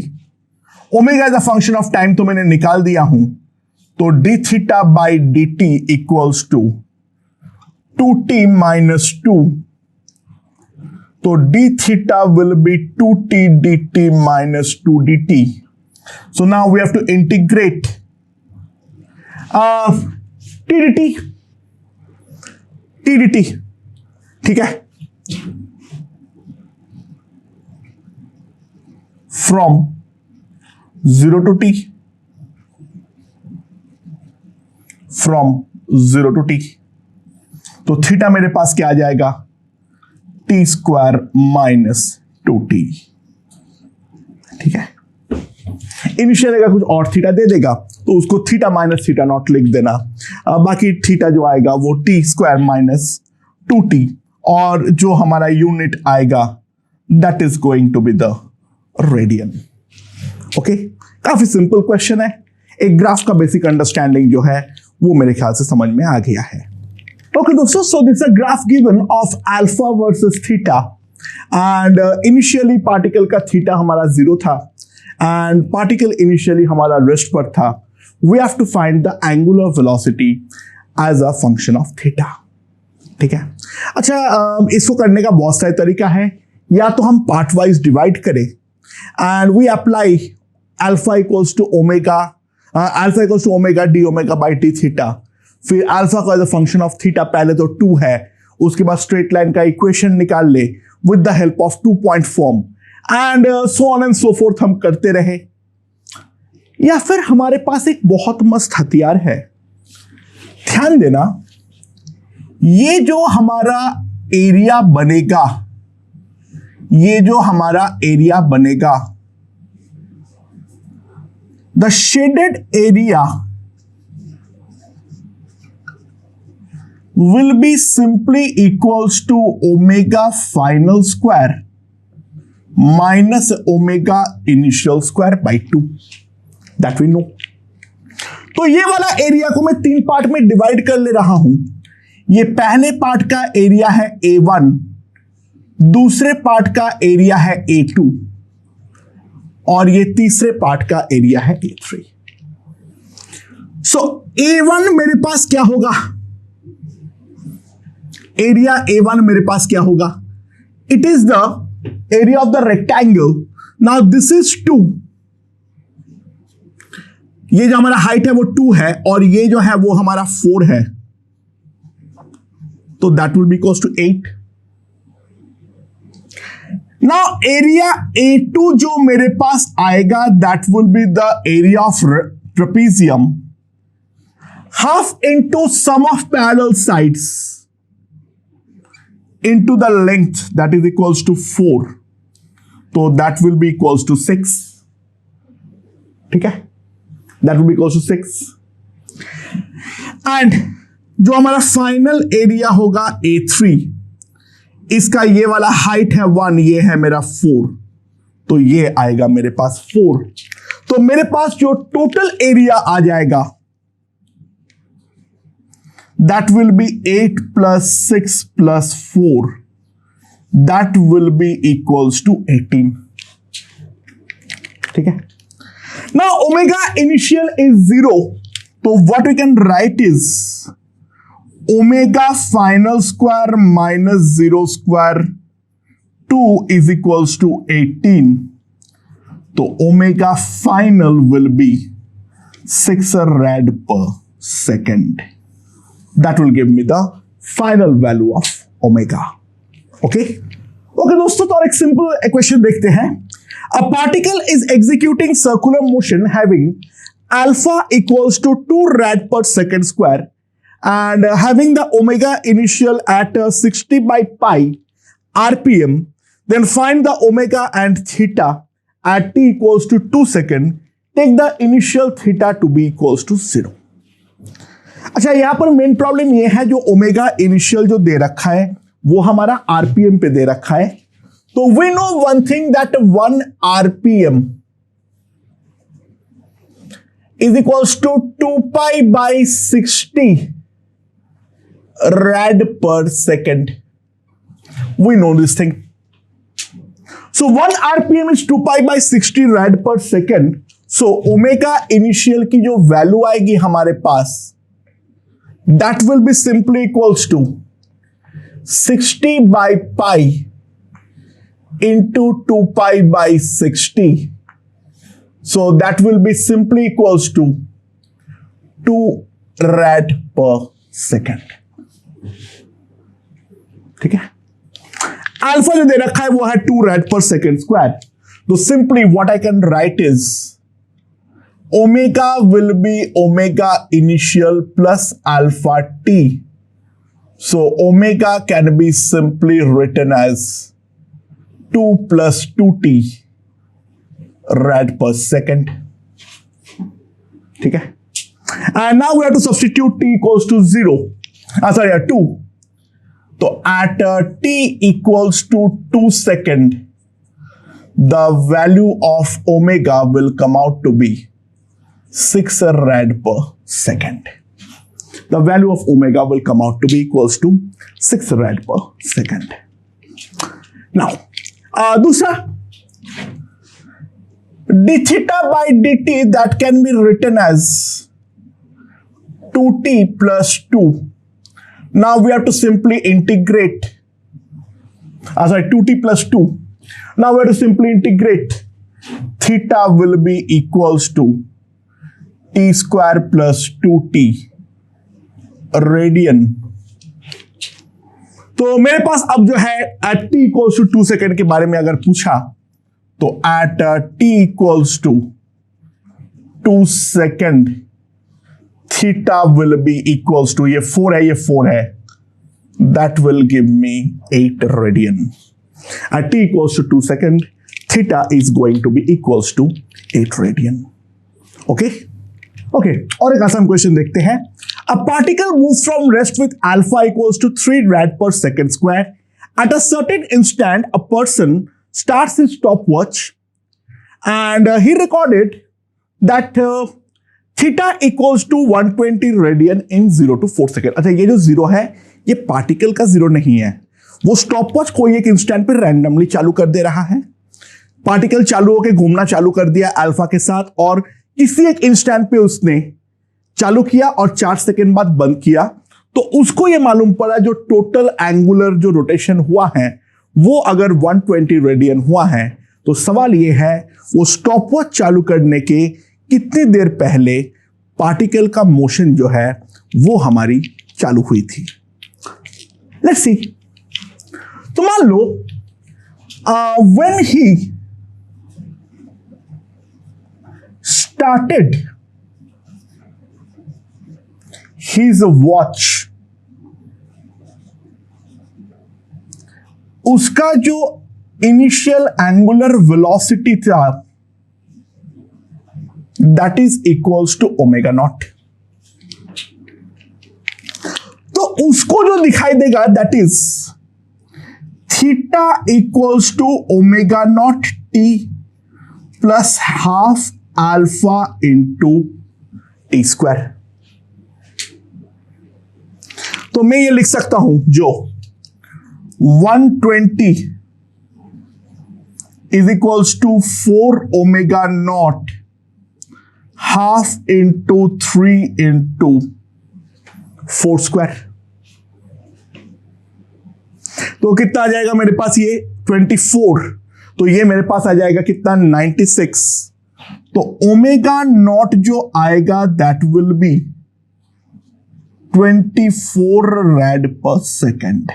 omega is a function of time, तो मैंने निकाल दिया हूं, तो d theta by dt equals to 2t - 2, तो d theta will be 2t dt - 2 dt। So now we have to integrate t dt, ठीक है, from 0 to t, from 0 to t। तो थीटा मेरे पास क्या आ जाएगा, t² - 2t, ठीक है। इनिशियल अगर कुछ और थीटा दे देगा तो उसको थीटा माइनस थीटा नॉट लिख देना। बाकी थीटा जो आएगा वो टी स्क्वायर माइनस 2t, और जो हमारा यूनिट आएगा that is going to be the radian. Okay, काफी सिंपल क्वेश्चन है। एक ग्राफ का बेसिक अंडरस्टैंडिंग जो है वो मेरे ख्याल से समझ में आ गया है। ओके दोस्तों, so this a graph given of alpha versus theta, and initially particle का थीटा हमारा 0 था एंड पार्टिकल इनिशियली हमारा रेस्ट पर था। We have to find the angular velocity as a function of theta. ठीक है, अच्छा, इसको करने का बहुत सारे तरीका है। या तो हम पार्ट वाइज डिवाइड करें and we apply alpha equals to omega d omega by t theta. फिर अल्फा का as a function of theta पहले तो 2 है, उसके बाद स्ट्रेट लाइन का इक्वेशन निकाल ले with the help of 2 point form, and so on and so fourth हम करते रहे। या फिर हमारे पास एक बहुत मस्त हथियार है। ध्यान देना, ये जो हमारा एरिया बनेगा, the shaded area will be simply equals to omega final square minus omega initial square by 2, that we know। तो ये वाला एरिया को मैं 3 पार्ट में डिवाइड कर ले रहा हूं। ये पहले पार्ट का एरिया है A1, दूसरे पार्ट का एरिया है A2, और ये तीसरे पार्ट का एरिया है A3। सो A1 मेरे पास क्या होगा? एरिया A1 मेरे पास क्या होगा? It is the area of the rectangle. Now this is 2, ये जो हमारा हाइट है वो 2 है, और ये जो है वो हमारा 4 है, तो that will be equals to 8। Now area A2 जो मेरे पास आएगा that will be the area of trapezium, half into sum of parallel sides into the length, that is equals to 4, so that will be equals to 6। ठीक है, that will be equals to 6, and जो हमारा final area होगा A3, इसका ये वाला height है 1, ये है मेरा 4, तो ये आएगा मेरे पास 4। तो मेरे पास जो टोटल एरिया आ जाएगा that will be 8 plus 6 plus 4, that will be equals to 18। ठीक है, now omega initial is 0, so what we can write is omega final square minus 0 square 2 is equals to 18, so omega final will be 6 rad per second। That will give me the final value of omega। Okay? Okay दोस्तों, तो और एक simple equation देखते हैं। A particle is executing circular motion having alpha equals to 2 rad per second square and having the omega initial at 60 by pi rpm, then find the omega and theta at t equals to 2 second. Take the initial theta to be equals to 0। अच्छा, यहां पर main problem ये है, जो omega initial जो दे रखा है वो हमारा आरपीएम पे दे रखा है। तो we know one thing that 1 RPM is equals to 2 pi by 60 rad per second। We know this thing. So 1 RPM is 2 pi by 60 rad per second। सो ओमेगा इनिशियल की जो वैल्यू आएगी हमारे पास, that will be simply equals to 60 by pi into 2 pi by 60, so that will be simply equals to 2 rad per second। ठीक है, alpha जो दे रखा है वो है 2 rad per second square, तो simply what I can write is omega will be omega initial plus alpha t, so omega can be simply written as 2 plus 2t rad पर second, ठीक है। And now we have to substitute t equals to 0, sorry 2, तो at t equals to 2 second the value of omega will come out to be 6 rad per second. The value of omega will come out to be equals to 6 rad per second. Now, दूसरा d theta by dt that can be written as 2t plus 2. Now we have to simply integrate, 2t plus 2. Now we have to simply integrate. Theta will be equals to t square plus 2t radian. तो मेरे पास अब जो है at t equals to 2 second के बारे में अगर पूछा तो at t equals to 2 second theta will be equals to, ये 4 है, ये 4 है, that will give me 8 radian. At t equals to 2 second, theta is going to be equals to 8 radian. Okay? Okay. और एक आसान क्वेश्चन देखते हैं. A particle moves from rest with alpha equals to 3 rad per second square. At a certain instant, a person starts his stopwatch and he recorded that theta equals to 120 radian in 0 to 4 second. अच्छा, ये जो 0 है, ये particle का 0 नहीं है. वो stopwatch कोई एक इंस्टेंट पे रैंडमली चालू कर दे रहा है. पार्टिकल चालू होकर घूमना चालू कर दिया अल्फा के साथ, और किसी एक इंस्टेंट पे उसने चालू किया और 4 सेकेंड बाद बंद किया. तो उसको ये मालूम पड़ा जो टोटल एंगुलर जो रोटेशन हुआ है वो अगर 120 रेडियन हुआ है. तो सवाल ये है वो स्टॉपवॉच चालू करने के कितनी देर पहले पार्टिकल का मोशन जो है वो हमारी चालू हुई थी. Let's see. तो मान लो when he started his watch, उसका जो इनिशियल एंगुलर वेलोसिटी था that is equals to omega not. तो उसको जो दिखाई देगा that is theta equals to omega naught t plus half alpha into t square. तो मैं ये लिख सकता हूं जो 120 is equals to 4 omega naught half into 3 into 4 square. तो कितना आ जाएगा मेरे पास ये 24. तो ये मेरे पास आ जाएगा कितना 96. तो ओमेगा नॉट जो आएगा दैट विल बी 24 रैड पर सेकेंड.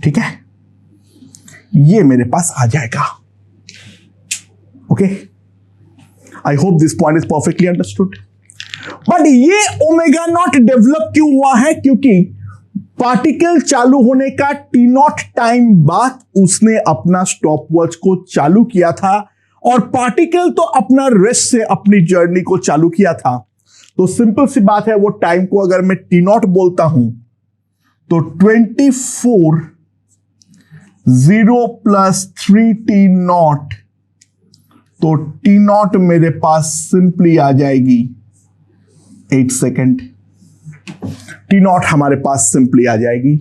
ठीक है, ये मेरे पास आ जाएगा. Okay, I hope this point is perfectly understood. But ये ओमेगा नॉट डेवलप क्यों हुआ है? क्योंकि पार्टिकल चालू होने का टी नॉट टाइम बाद उसने अपना स्टॉपवॉच को चालू किया था, और पार्टिकल तो अपना रेस्ट से अपनी जर्नी को चालू किया था. तो सिंपल सी बात है, वो टाइम को अगर मैं टी नॉट बोलता हूं तो 24 0 प्लस 3 टी नॉट, तो टी नॉट मेरे पास सिंपली आ जाएगी 8 सेकेंड. टी नॉट हमारे पास सिंपली आ जाएगी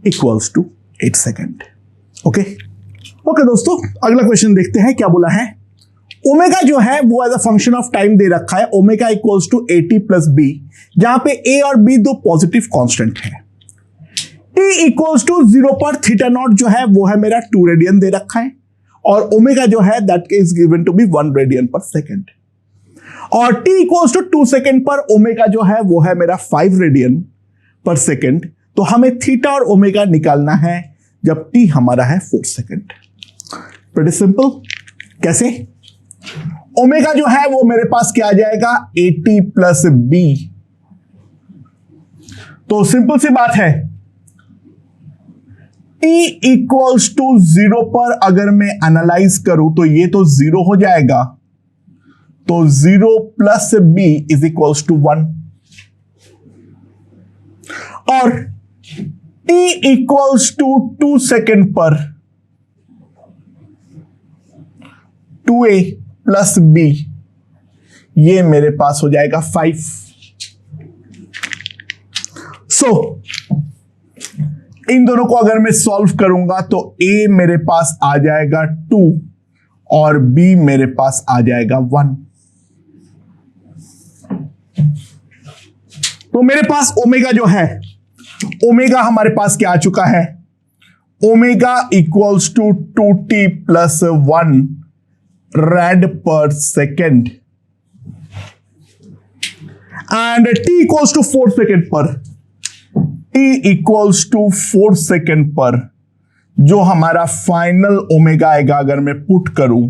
equals to 8 second. Okay okay दोस्तों, अगला क्वेश्चन देखते हैं क्या बोला है. ओमेगा जो है वो as a function of time दे रखा है. Omega equals to AT plus B, जहां पे A और B दो पॉजिटिव कांस्टेंट है. T इक्वल्स टू 0 पर थीटा नॉट जो है वो है मेरा 2 रेडियन दे रखा है, और ओमेगा जो है that is given to be 1 radian per second. और T इक्वल्स टू 2 सेकेंड पर ओमेगा जो है वो है मेरा 5 रेडियन पर सेकेंड. तो हमें थीटा और ओमेगा निकालना है जब T हमारा है 4 सेकेंड. Pretty simple. कैसे? ओमेगा जो है वो मेरे पास क्या आ जाएगा AT प्लस B. तो सिंपल सी बात है, t इक्वल्स टू 0 पर अगर मैं एनालाइज करूं तो ये तो 0 हो जाएगा, तो 0 plus b is equals to 1, और t इक्वल्स टू 2 सेकेंड पर 2a प्लस b, ये मेरे पास हो जाएगा 5। इन दोनों को अगर मैं सॉल्व करूंगा तो a मेरे पास आ जाएगा 2 और b मेरे पास आ जाएगा 1। तो मेरे पास ओमेगा जो है, ओमेगा हमारे पास क्या आ चुका है, omega equals to 2t plus 1 rad पर second, and t equals to 4 second पर, t इक्वल्स टू 4 सेकेंड पर जो हमारा फाइनल ओमेगा आएगा अगर मैं पुट करूं,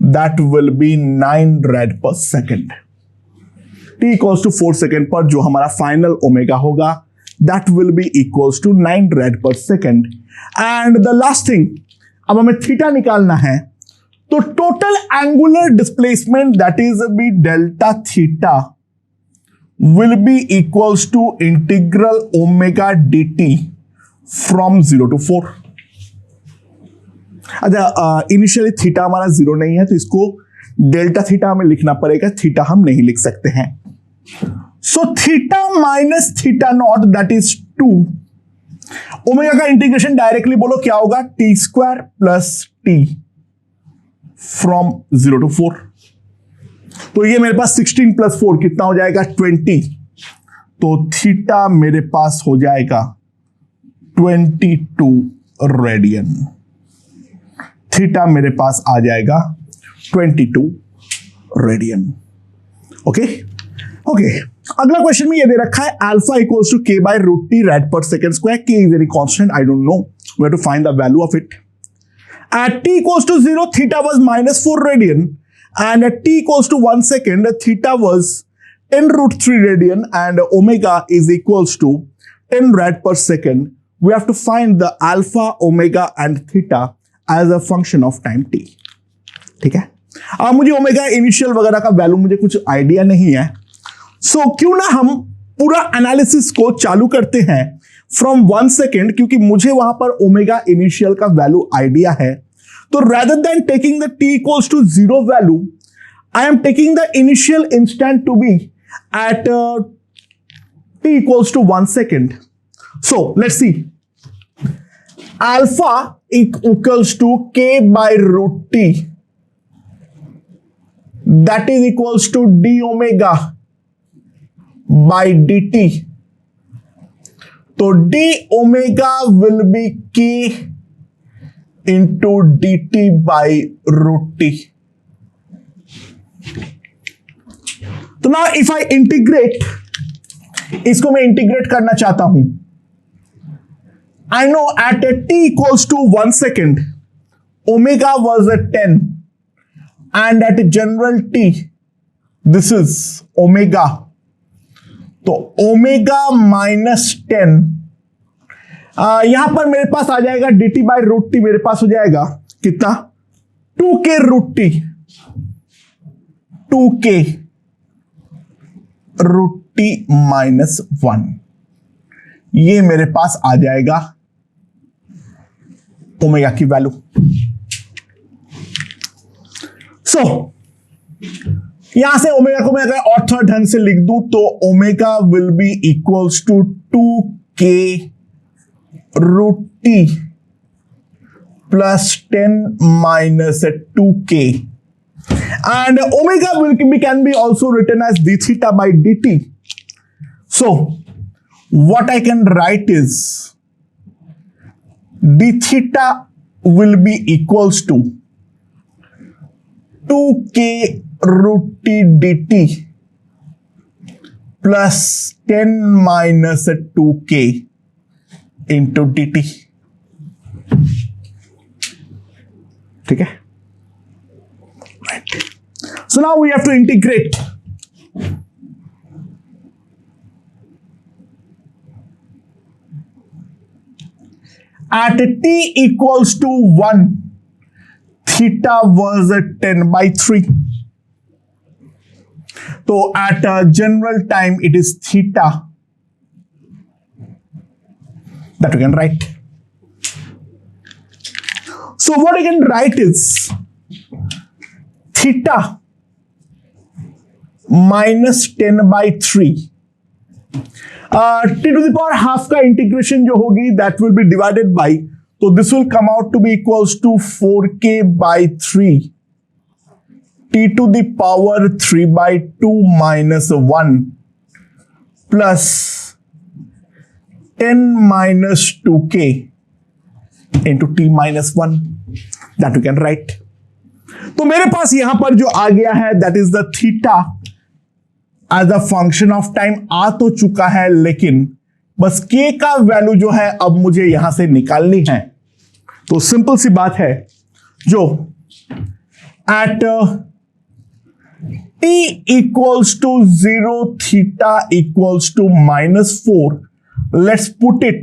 दैट विल बी 9 रेड पर second. t equals to 4 second पर जो हमारा फाइनल ओमेगा होगा, that will be equals to 9 rad पर second. And the last thing, अब हमें थीटा निकालना है, तो total angular displacement that is be delta theta will be equals to integral omega dt from 0 to 4। अच्छा, initially theta हमारा 0 नहीं है तो इसको डेल्टा थीटा हमें लिखना पड़ेगा, थीटा हम नहीं लिख सकते हैं। So theta minus theta naught that is 2, omega का इंटीग्रेशन डायरेक्टली बोलो क्या होगा, T square plus T from 0 to 4। तो ये मेरे पास 16 प्लस 4 कितना हो जाएगा, 20। तो थीटा मेरे पास हो जाएगा 22 रेडियन, थीटा मेरे पास आ जाएगा 22 रेडियन। ओके ओके, अगला क्वेश्चन में ये दे रखा है alpha equals to k by root t rad पर second square, k is any constant, I don't know, we have to find the value of it. At t equals to 0 theta was -4 radian, and at t equals to 1 second, theta was 10 root 3 radian and omega is equals to 10 rad per second. We have to find the alpha, omega and theta as a function of time t। ठीक है, अब मुझे omega initial वगैरह का value मुझे कुछ idea नहीं है, सो क्यों ना हम पूरा एनालिसिस को चालू करते हैं फ्रॉम 1 सेकेंड, क्योंकि मुझे वहां पर ओमेगा इनिशियल का वैल्यू आइडिया है। तो rather than taking the t equals to 0 value, I am taking the initial instant to be at t equals to 1 second. So let's see. Alpha equals to k by root t. That is equals to d omega by dt. So d omega will be k into dt by root t। तो ना if I integrate, इसको मैं integrate करना चाहता हूं, I know at t equals to 1 second omega was 10 and at general t this is omega, तो omega -10, यहां पर मेरे पास आ जाएगा dt बाय रूट टी, मेरे पास हो जाएगा कितना, 2k root T, 2k root T -1, ये मेरे पास आ जाएगा ओमेगा की वैल्यू। सो यहां से ओमेगा को मैं अगर और थोड़ा ढंग से लिख दूं तो omega will be equals to 2k root t plus 10 minus 2k, and omega can be also written as d theta by dt. So what I can write is d theta will be equals to 2k root t dt plus 10 minus 2k into dt। ठीक है, right? So now we have to integrate. at t equals to 1, theta was 10/3. So at general time it is theta that we can write. So what we can write is theta minus 10/3. T to the power half का integration जो होगी that will be divided by, तो this will come out to be equals to 4k/3 t to the power 3/2 minus 1 plus 10 minus 2k into t minus 1 that we can write. तो मेरे पास यहां पर जो आ गया है that is the theta as a function of time आ तो चुका है, लेकिन बस k का वैल्यू जो है अब मुझे यहां से निकालनी है. तो सिंपल सी बात है, जो at t equals to 0 theta equals to -4, let's put it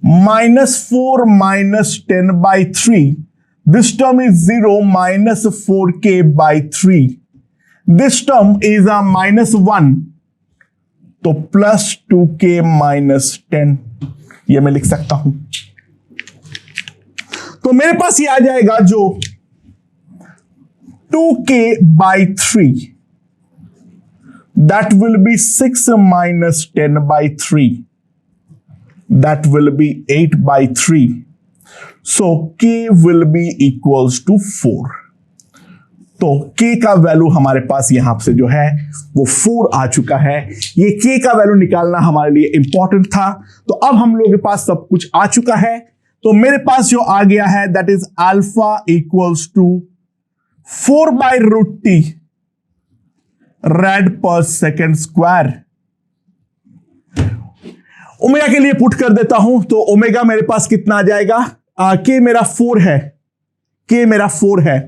-4 minus 10/3. This term is 0 minus 4k/3. This term is a -1, तो plus 2k minus 10 ये मैं लिख सकता हूं. तो मेरे पास ये आ जाएगा जो 2k/3, that will be 6 minus 10/3, that will be 8/3. So k will be equals to 4. तो k का वैल्यू हमारे पास यहां से जो है वो 4 आ चुका है. ये k का वैल्यू निकालना हमारे लिए इंपॉर्टेंट था. तो अब हम लोगों के पास सब कुछ आ चुका है. तो मेरे पास जो आ गया है that is alpha equals to 4/√t rad पर सेकेंड स्क्वायर. ओमेगा के लिए पुट कर देता हूं, तो ओमेगा मेरे पास कितना आ जाएगा, के मेरा 4 है, के मेरा 4 है,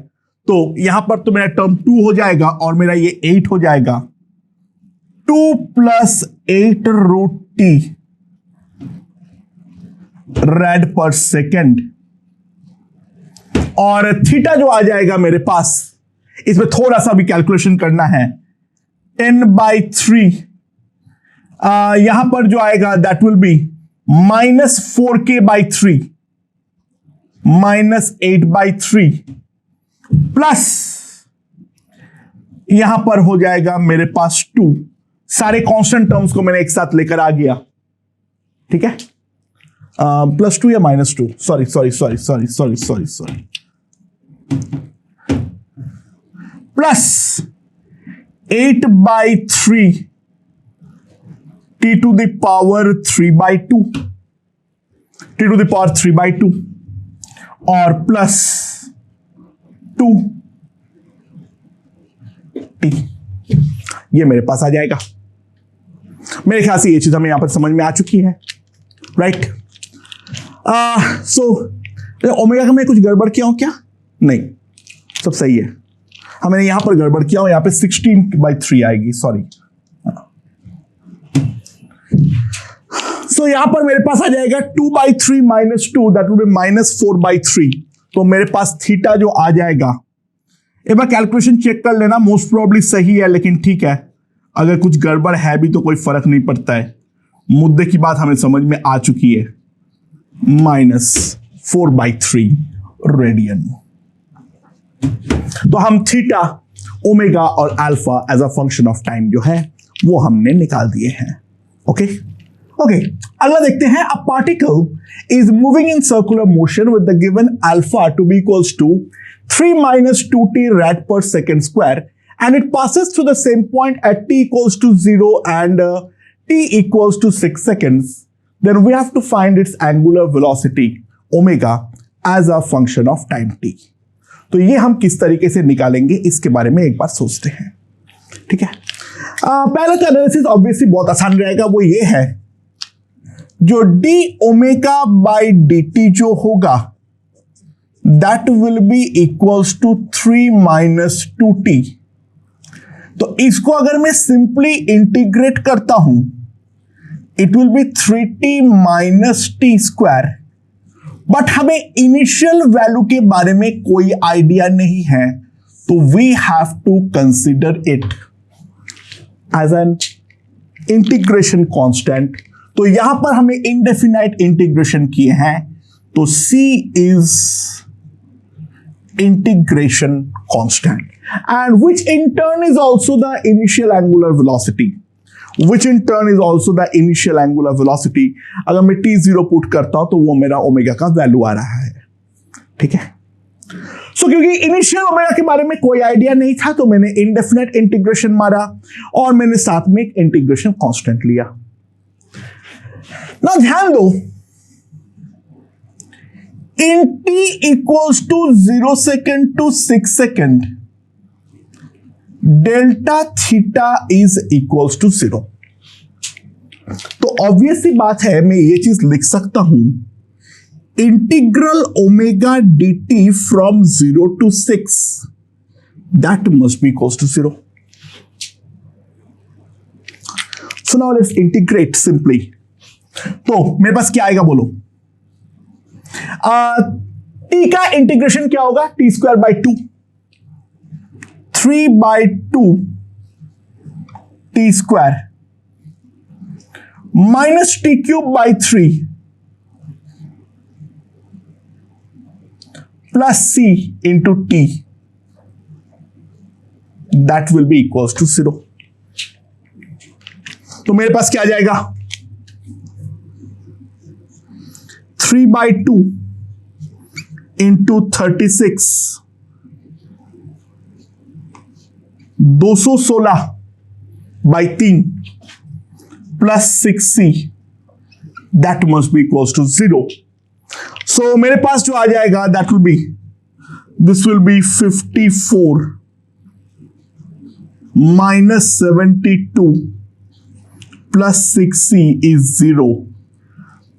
तो यहां पर तो मेरा टर्म 2 हो जाएगा और मेरा ये 8 हो जाएगा. 2 + 8√t रेड पर सेकेंड. और थीटा जो आ जाएगा मेरे पास, इसमें थोड़ा सा भी कैलकुलेशन करना है, 10/3 यहां पर जो आएगा that will B -4k/3 -8/3 plus यहां पर हो जाएगा मेरे पास 2. सारे कांस्टेंट टर्म्स को मैंने एक साथ लेकर आ गया. ठीक है, +2 या -2, sorry plus 8/3 t to the power 3/2 t to the power 3/2 और प्लस 2t. ये मेरे पास आ जाएगा. मेरे ख्याल से ये चीज हमें यहां पर समझ में आ चुकी है, राइट. सो ओमेगा का मैं कुछ गड़बड़ किया हूं क्या? नहीं, सब सही है. हमने यहां पर गड़बड़ किया हूं, यहां पे 16/3 आएगी, सॉरी. सो यहां पर मेरे पास आ जाएगा 2/3 - 2 दैट विल बी -4/3. तो मेरे पास थीटा जो आ जाएगा, एक बार कैलकुलेशन चेक कर लेना, मोस्ट प्रोबेबली सही है, लेकिन ठीक है, अगर कुछ गड़बड़ है भी तो कोई फर्क नहीं पड़ता है. मुद्दे की बात हमें समझ में आ चुकी है. -4/3 रेडियन. तो हम थीटा, ओमेगा और alpha as a function of time जो है वो हमने निकाल दिए हैं. ओके, अगला देखते हैं. A particle is moving in circular motion with the given alpha to be equals to 3 - 2t rad per second square, and it passes through the same point at t equals to 0 and t equals to 6 seconds. Then we have to find its angular velocity omega as a function of time t. तो ये हम किस तरीके से निकालेंगे इसके बारे में एक बार सोचते हैं. ठीक है, पहला का एनालिसिस ऑब्वियसली बहुत आसान रहेगा. वो ये है, जो d ओमेगा बाई dt जो होगा that will be equals to 3 - 2t. तो इसको अगर मैं सिंपली इंटीग्रेट करता हूं, it will be 3t - t square but हमें इनिशियल वैल्यू के बारे में कोई आइडिया नहीं है, तो we have to consider it as an integration constant. तो यहां पर हमें इंडेफिनाइट इंटीग्रेशन किए हैं, तो C is integration constant, and which in turn is also the initial angular velocity, which in turn is also the initial angular velocity। अगर मैं t0 put करता हूं तो वो मेरा ओमेगा का वैल्यू आ रहा है, ठीक है। सो क्योंकि इनिशियल ओमेगा के बारे में कोई आइडिया नहीं था, तो मैंने इंडेफिनेट इंटीग्रेशन मारा और मैंने साथ में एक इंटीग्रेशन कांस्टेंट लिया। ना ध्यान दो, in t equals to 0 second to 6 second delta theta is equals to 0। तो ऑब्वियस सी बात है, मैं ये चीज लिख सकता हूं, integral omega dt from 0 to 6 that must be equals to 0। So now let's integrate simply. तो मेरे पास क्या आएगा बोलो, t का इंटीग्रेशन क्या होगा, t²/2 3/2 t square minus t³/3 plus c into t, that will be equals to 0। तो मेरे पास क्या आ जाएगा, 3/2 into 36 216/3 plus 6c, that must be equals to 0। So मेरे पास जो आ जाएगा, that will be, this will be 54 minus 72 plus 6c is 0,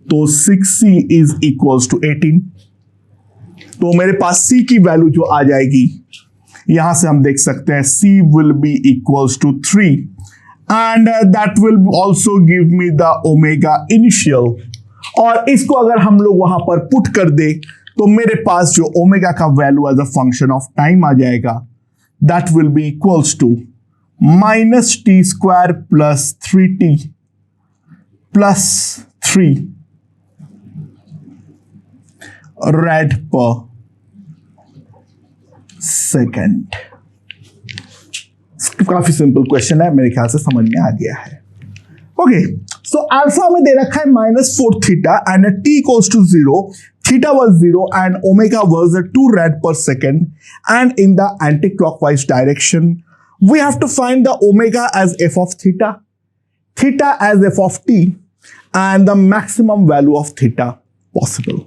तो 6c is equals to 18। तो मेरे पास c की वैल्यू जो आ जाएगी, यहां से हम देख सकते हैं c will be equals to 3 and that will also give me the omega initial। और इसको अगर हम लोग वहां पर पुट कर दे तो मेरे पास जो ओमेगा का value as a function of time आ जाएगा, that will be equals to minus t square plus 3t plus 3 rad per second. काफी सिंपल क्वेश्चन है, मेरे ख्याल से समझ में आ गया है। ओके, सो अल्फा में दे रखा है -4 theta and t equals to 0, theta was 0 and omega was 2 rad per second and in the anti-clockwise direction we have to find the omega as f of theta, theta as f of t and the maximum value of theta possible।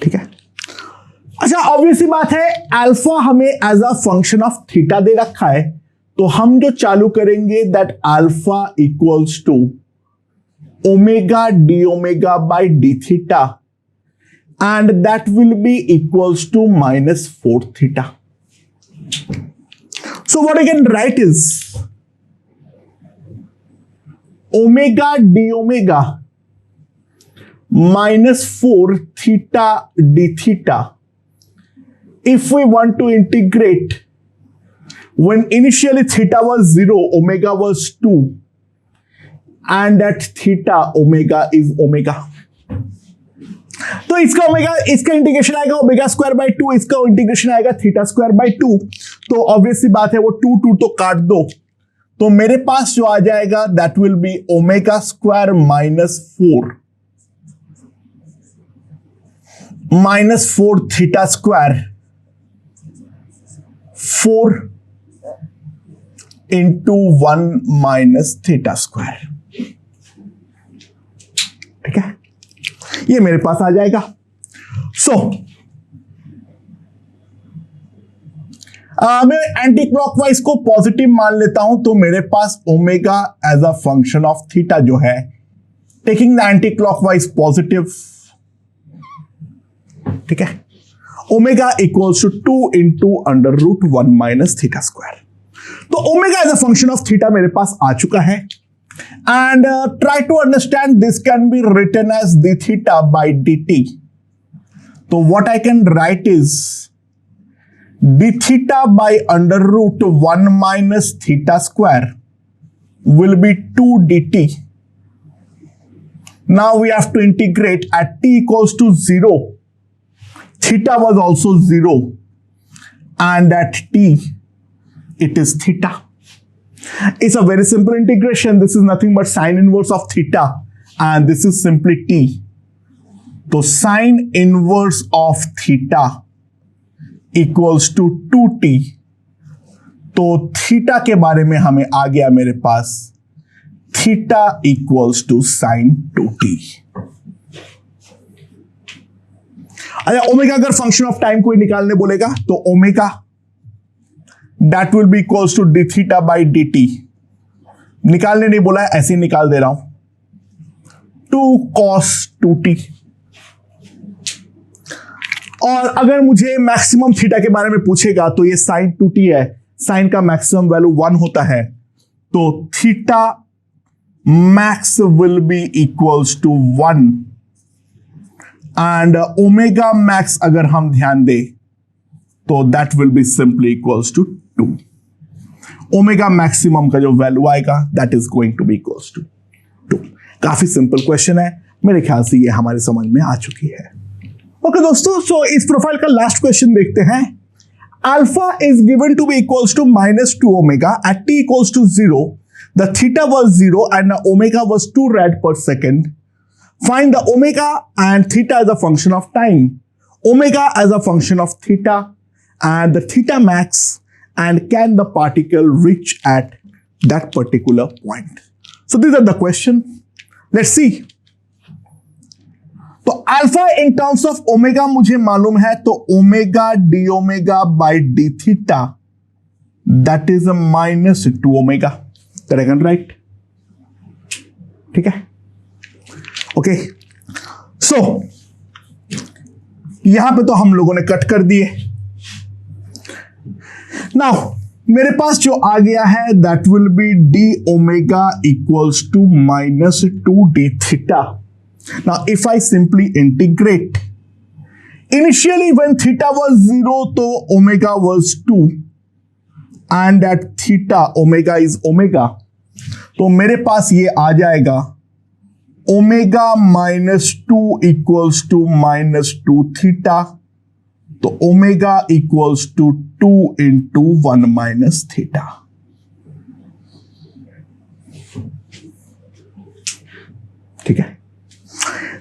ठीक है, अच्छा obvious बात है, alpha हमें as a function of theta दे रखा है, तो हम जो चालू करेंगे that alpha equals to omega d omega by d theta and that will be equals to -4 theta. So what I can write is omega d omega -4 theta d theta. If we want to integrate, when initially theta was 0, omega was 2, and at theta omega is omega, तो इसका omega, इसका integration आएगा ओमेगा²/2, इसका integration आएगा थीटा²/2। तो obviously बात है, वो 2 तो काट दो, तो मेरे पास जो आ जाएगा that will B ओमेगा² -4 थीटा², 4 into 1 minus theta²। ठीक है, ये मेरे पास आ जाएगा। सो मैं एंटी क्लॉकवाइज को पॉजिटिव मान लेता हूं, तो मेरे पास omega as a function of theta जो है, taking the anticlockwise positive, ठीक है, omega equals to 2 into √1 minus theta²। तो omega as a function of theta मेरे पास आ चुका है, and try to understand this can be written as d theta by dt, तो what I can write is d theta by under root 1 minus theta square will be 2 dt. Now we have to integrate at t equals to 0. Theta was also 0. And at t, it is theta. It's a very simple integration. This is nothing but sine inverse of theta. And this is simply t. So sine inverse of theta equals to 2t. तो theta के बारे में हमें आ गया मेरे पास theta equals to sine 2t. अच्छा, ओमेगा अगर फंक्शन ऑफ टाइम कोई निकालने बोलेगा तो omega that will be equals to d theta by d t. निकालने नहीं बोला है, ऐसे ही निकाल दे रहा हूं 2 cos 2t. और अगर मुझे मैक्सिमम थीटा के बारे में पूछेगा तो ये साइन 2t है, साइन का मैक्सिमम वैल्यू 1 होता है, तो theta max will be equals to 1 and omega max अगर हम ध्यान दें तो that will be simply equals to 2. Omega maximum का जो वैल्यू आएगा that is going to be equals to 2. काफी सिंपल क्वेश्चन है, मेरे ख्याल से ये हमारे समझ में आ चुकी है. ओके दोस्तों, सो इस प्रोफाइल का लास्ट क्वेश्चन देखते हैं. Alpha is given to be equals to -2 omega at t equals to 0. The theta was 0 and the omega was 2 rad per second. Find the omega and theta as a function of time. Omega as a function of theta and the theta max, and can the particle reach at that particular point? So these are the question. Let's see. तो alpha in terms of omega मुझे मालूम है, तो omega d omega by d theta that is -2 omega. Correct and right? ठीक है. Okay, सो यहां पे तो हम लोगों ने कट कर दिए. नाउ मेरे पास जो आ गया है that will be d omega equals to -2 d theta. Now, if I simply integrate, initially when theta was 0, तो omega was 2, and at theta omega is omega. तो मेरे पास ये आ जाएगा omega -2 equals to -2 theta. तो omega equals to 2 into 1 minus theta. ठीक है.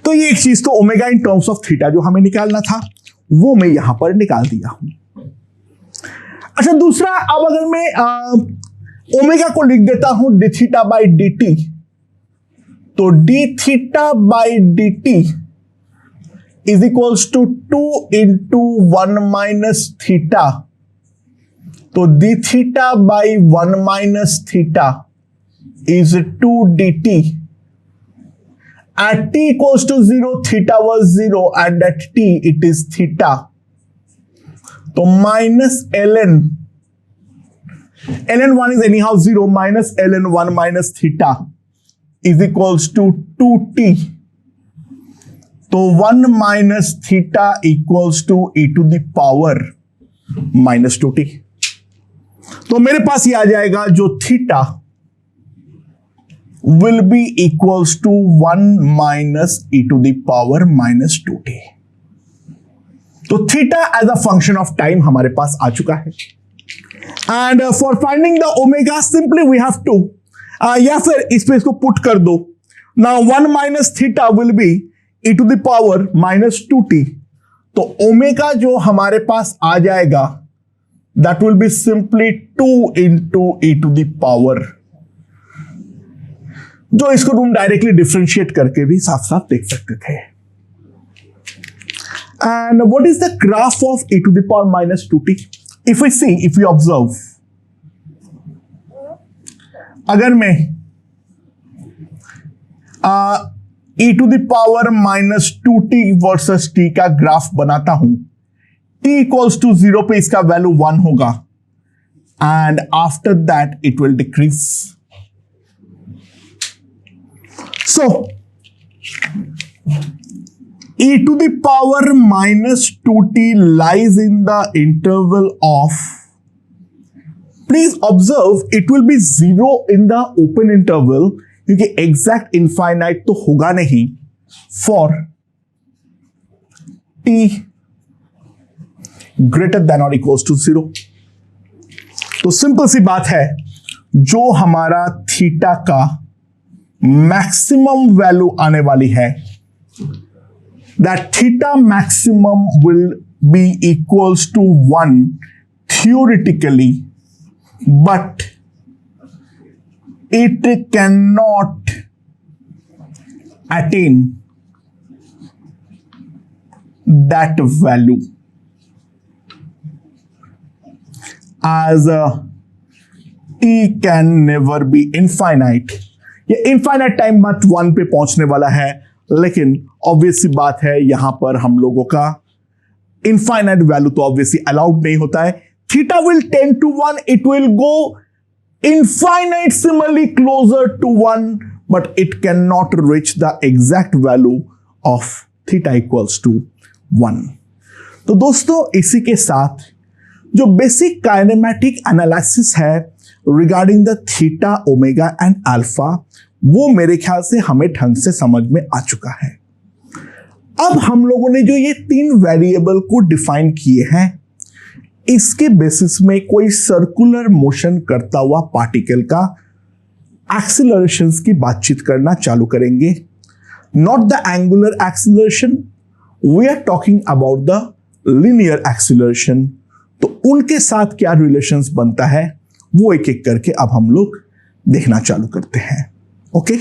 तो ये एक चीज तो omega in terms of theta जो हमें निकालना था वो मैं यहां पर निकाल दिया हूं. अच्छा, दूसरा, अब अगर मैं ओमेगा को लिख देता हूं d theta by d t, तो d theta by d t is equals to 2 into 1 minus theta. तो d theta by 1 minus theta is 2 d t. At t equals to 0, theta was 0, and at t it is theta. So minus ln 1 is anyhow 0, minus ln 1 minus theta is equals to 2t. So 1 minus theta equals to e to the power minus 2t. तो मेरे पास ये आ जाएगा जो theta will be equals to 1 minus e to the power minus 2t. तो theta as a function of time हमारे पास आ चुका है. And for finding the omega simply we have to, या फिर इस पे इसको पुट कर दो. Now 1 minus theta will be e to the power minus 2t. तो ओमेगा जो हमारे पास आ जाएगा that will be simply 2 into e to the power, जो इसको तुम डायरेक्टली डिफरेंशिएट करके भी साफ साफ देख सकते थे. And what is the graph of e to the power minus 2t? If we see, if you observe, अगर मैं e to the power minus 2t versus t का ग्राफ बनाता हूं, t इक्वल्स टू 0 पे इसका वैल्यू 1 होगा and after that it will decrease. So e to the power minus 2t lies in the interval of, please observe it will be 0 in the open interval क्योंकि exact infinite तो होगा नहीं, for t greater than और equals to 0। तो simple सी बात है, जो हमारा थीटा का मैक्सिमम वैल्यू आने वाली है, that theta maximum will be equals to 1 theoretically, but it cannot attain that value as t can never be infinite। ये infinite टाइम मत 1 पे पहुंचने वाला है, लेकिन ऑब्वियस सी बात है यहां पर हम लोगों का इनफाइनाइट वैल्यू तो ऑब्वियसली अलाउड नहीं होता है। Theta will tend to 1, it will go infinitesimally closer to 1, but it cannot reach the exact value of theta equals to 1। तो दोस्तों, इसी के साथ जो बेसिक काइनेमैटिक एनालिसिस है regarding the theta, omega and alpha, वो मेरे ख्याल से हमें ढंग से समझ में आ चुका है। अब हम लोगों ने जो ये 3 वेरिएबल को डिफाइन किए हैं, इसके बेसिस में कोई सर्कुलर मोशन करता हुआ पार्टिकल का एक्सीलरेशंस की बातचीत करना चालू करेंगे। Not the angular acceleration, we are talking about the linear acceleration. तो उनके साथ क्या रिलेशंस बनता है वो एक एक करके अब हम लोग देखना चालू करते हैं। ओके।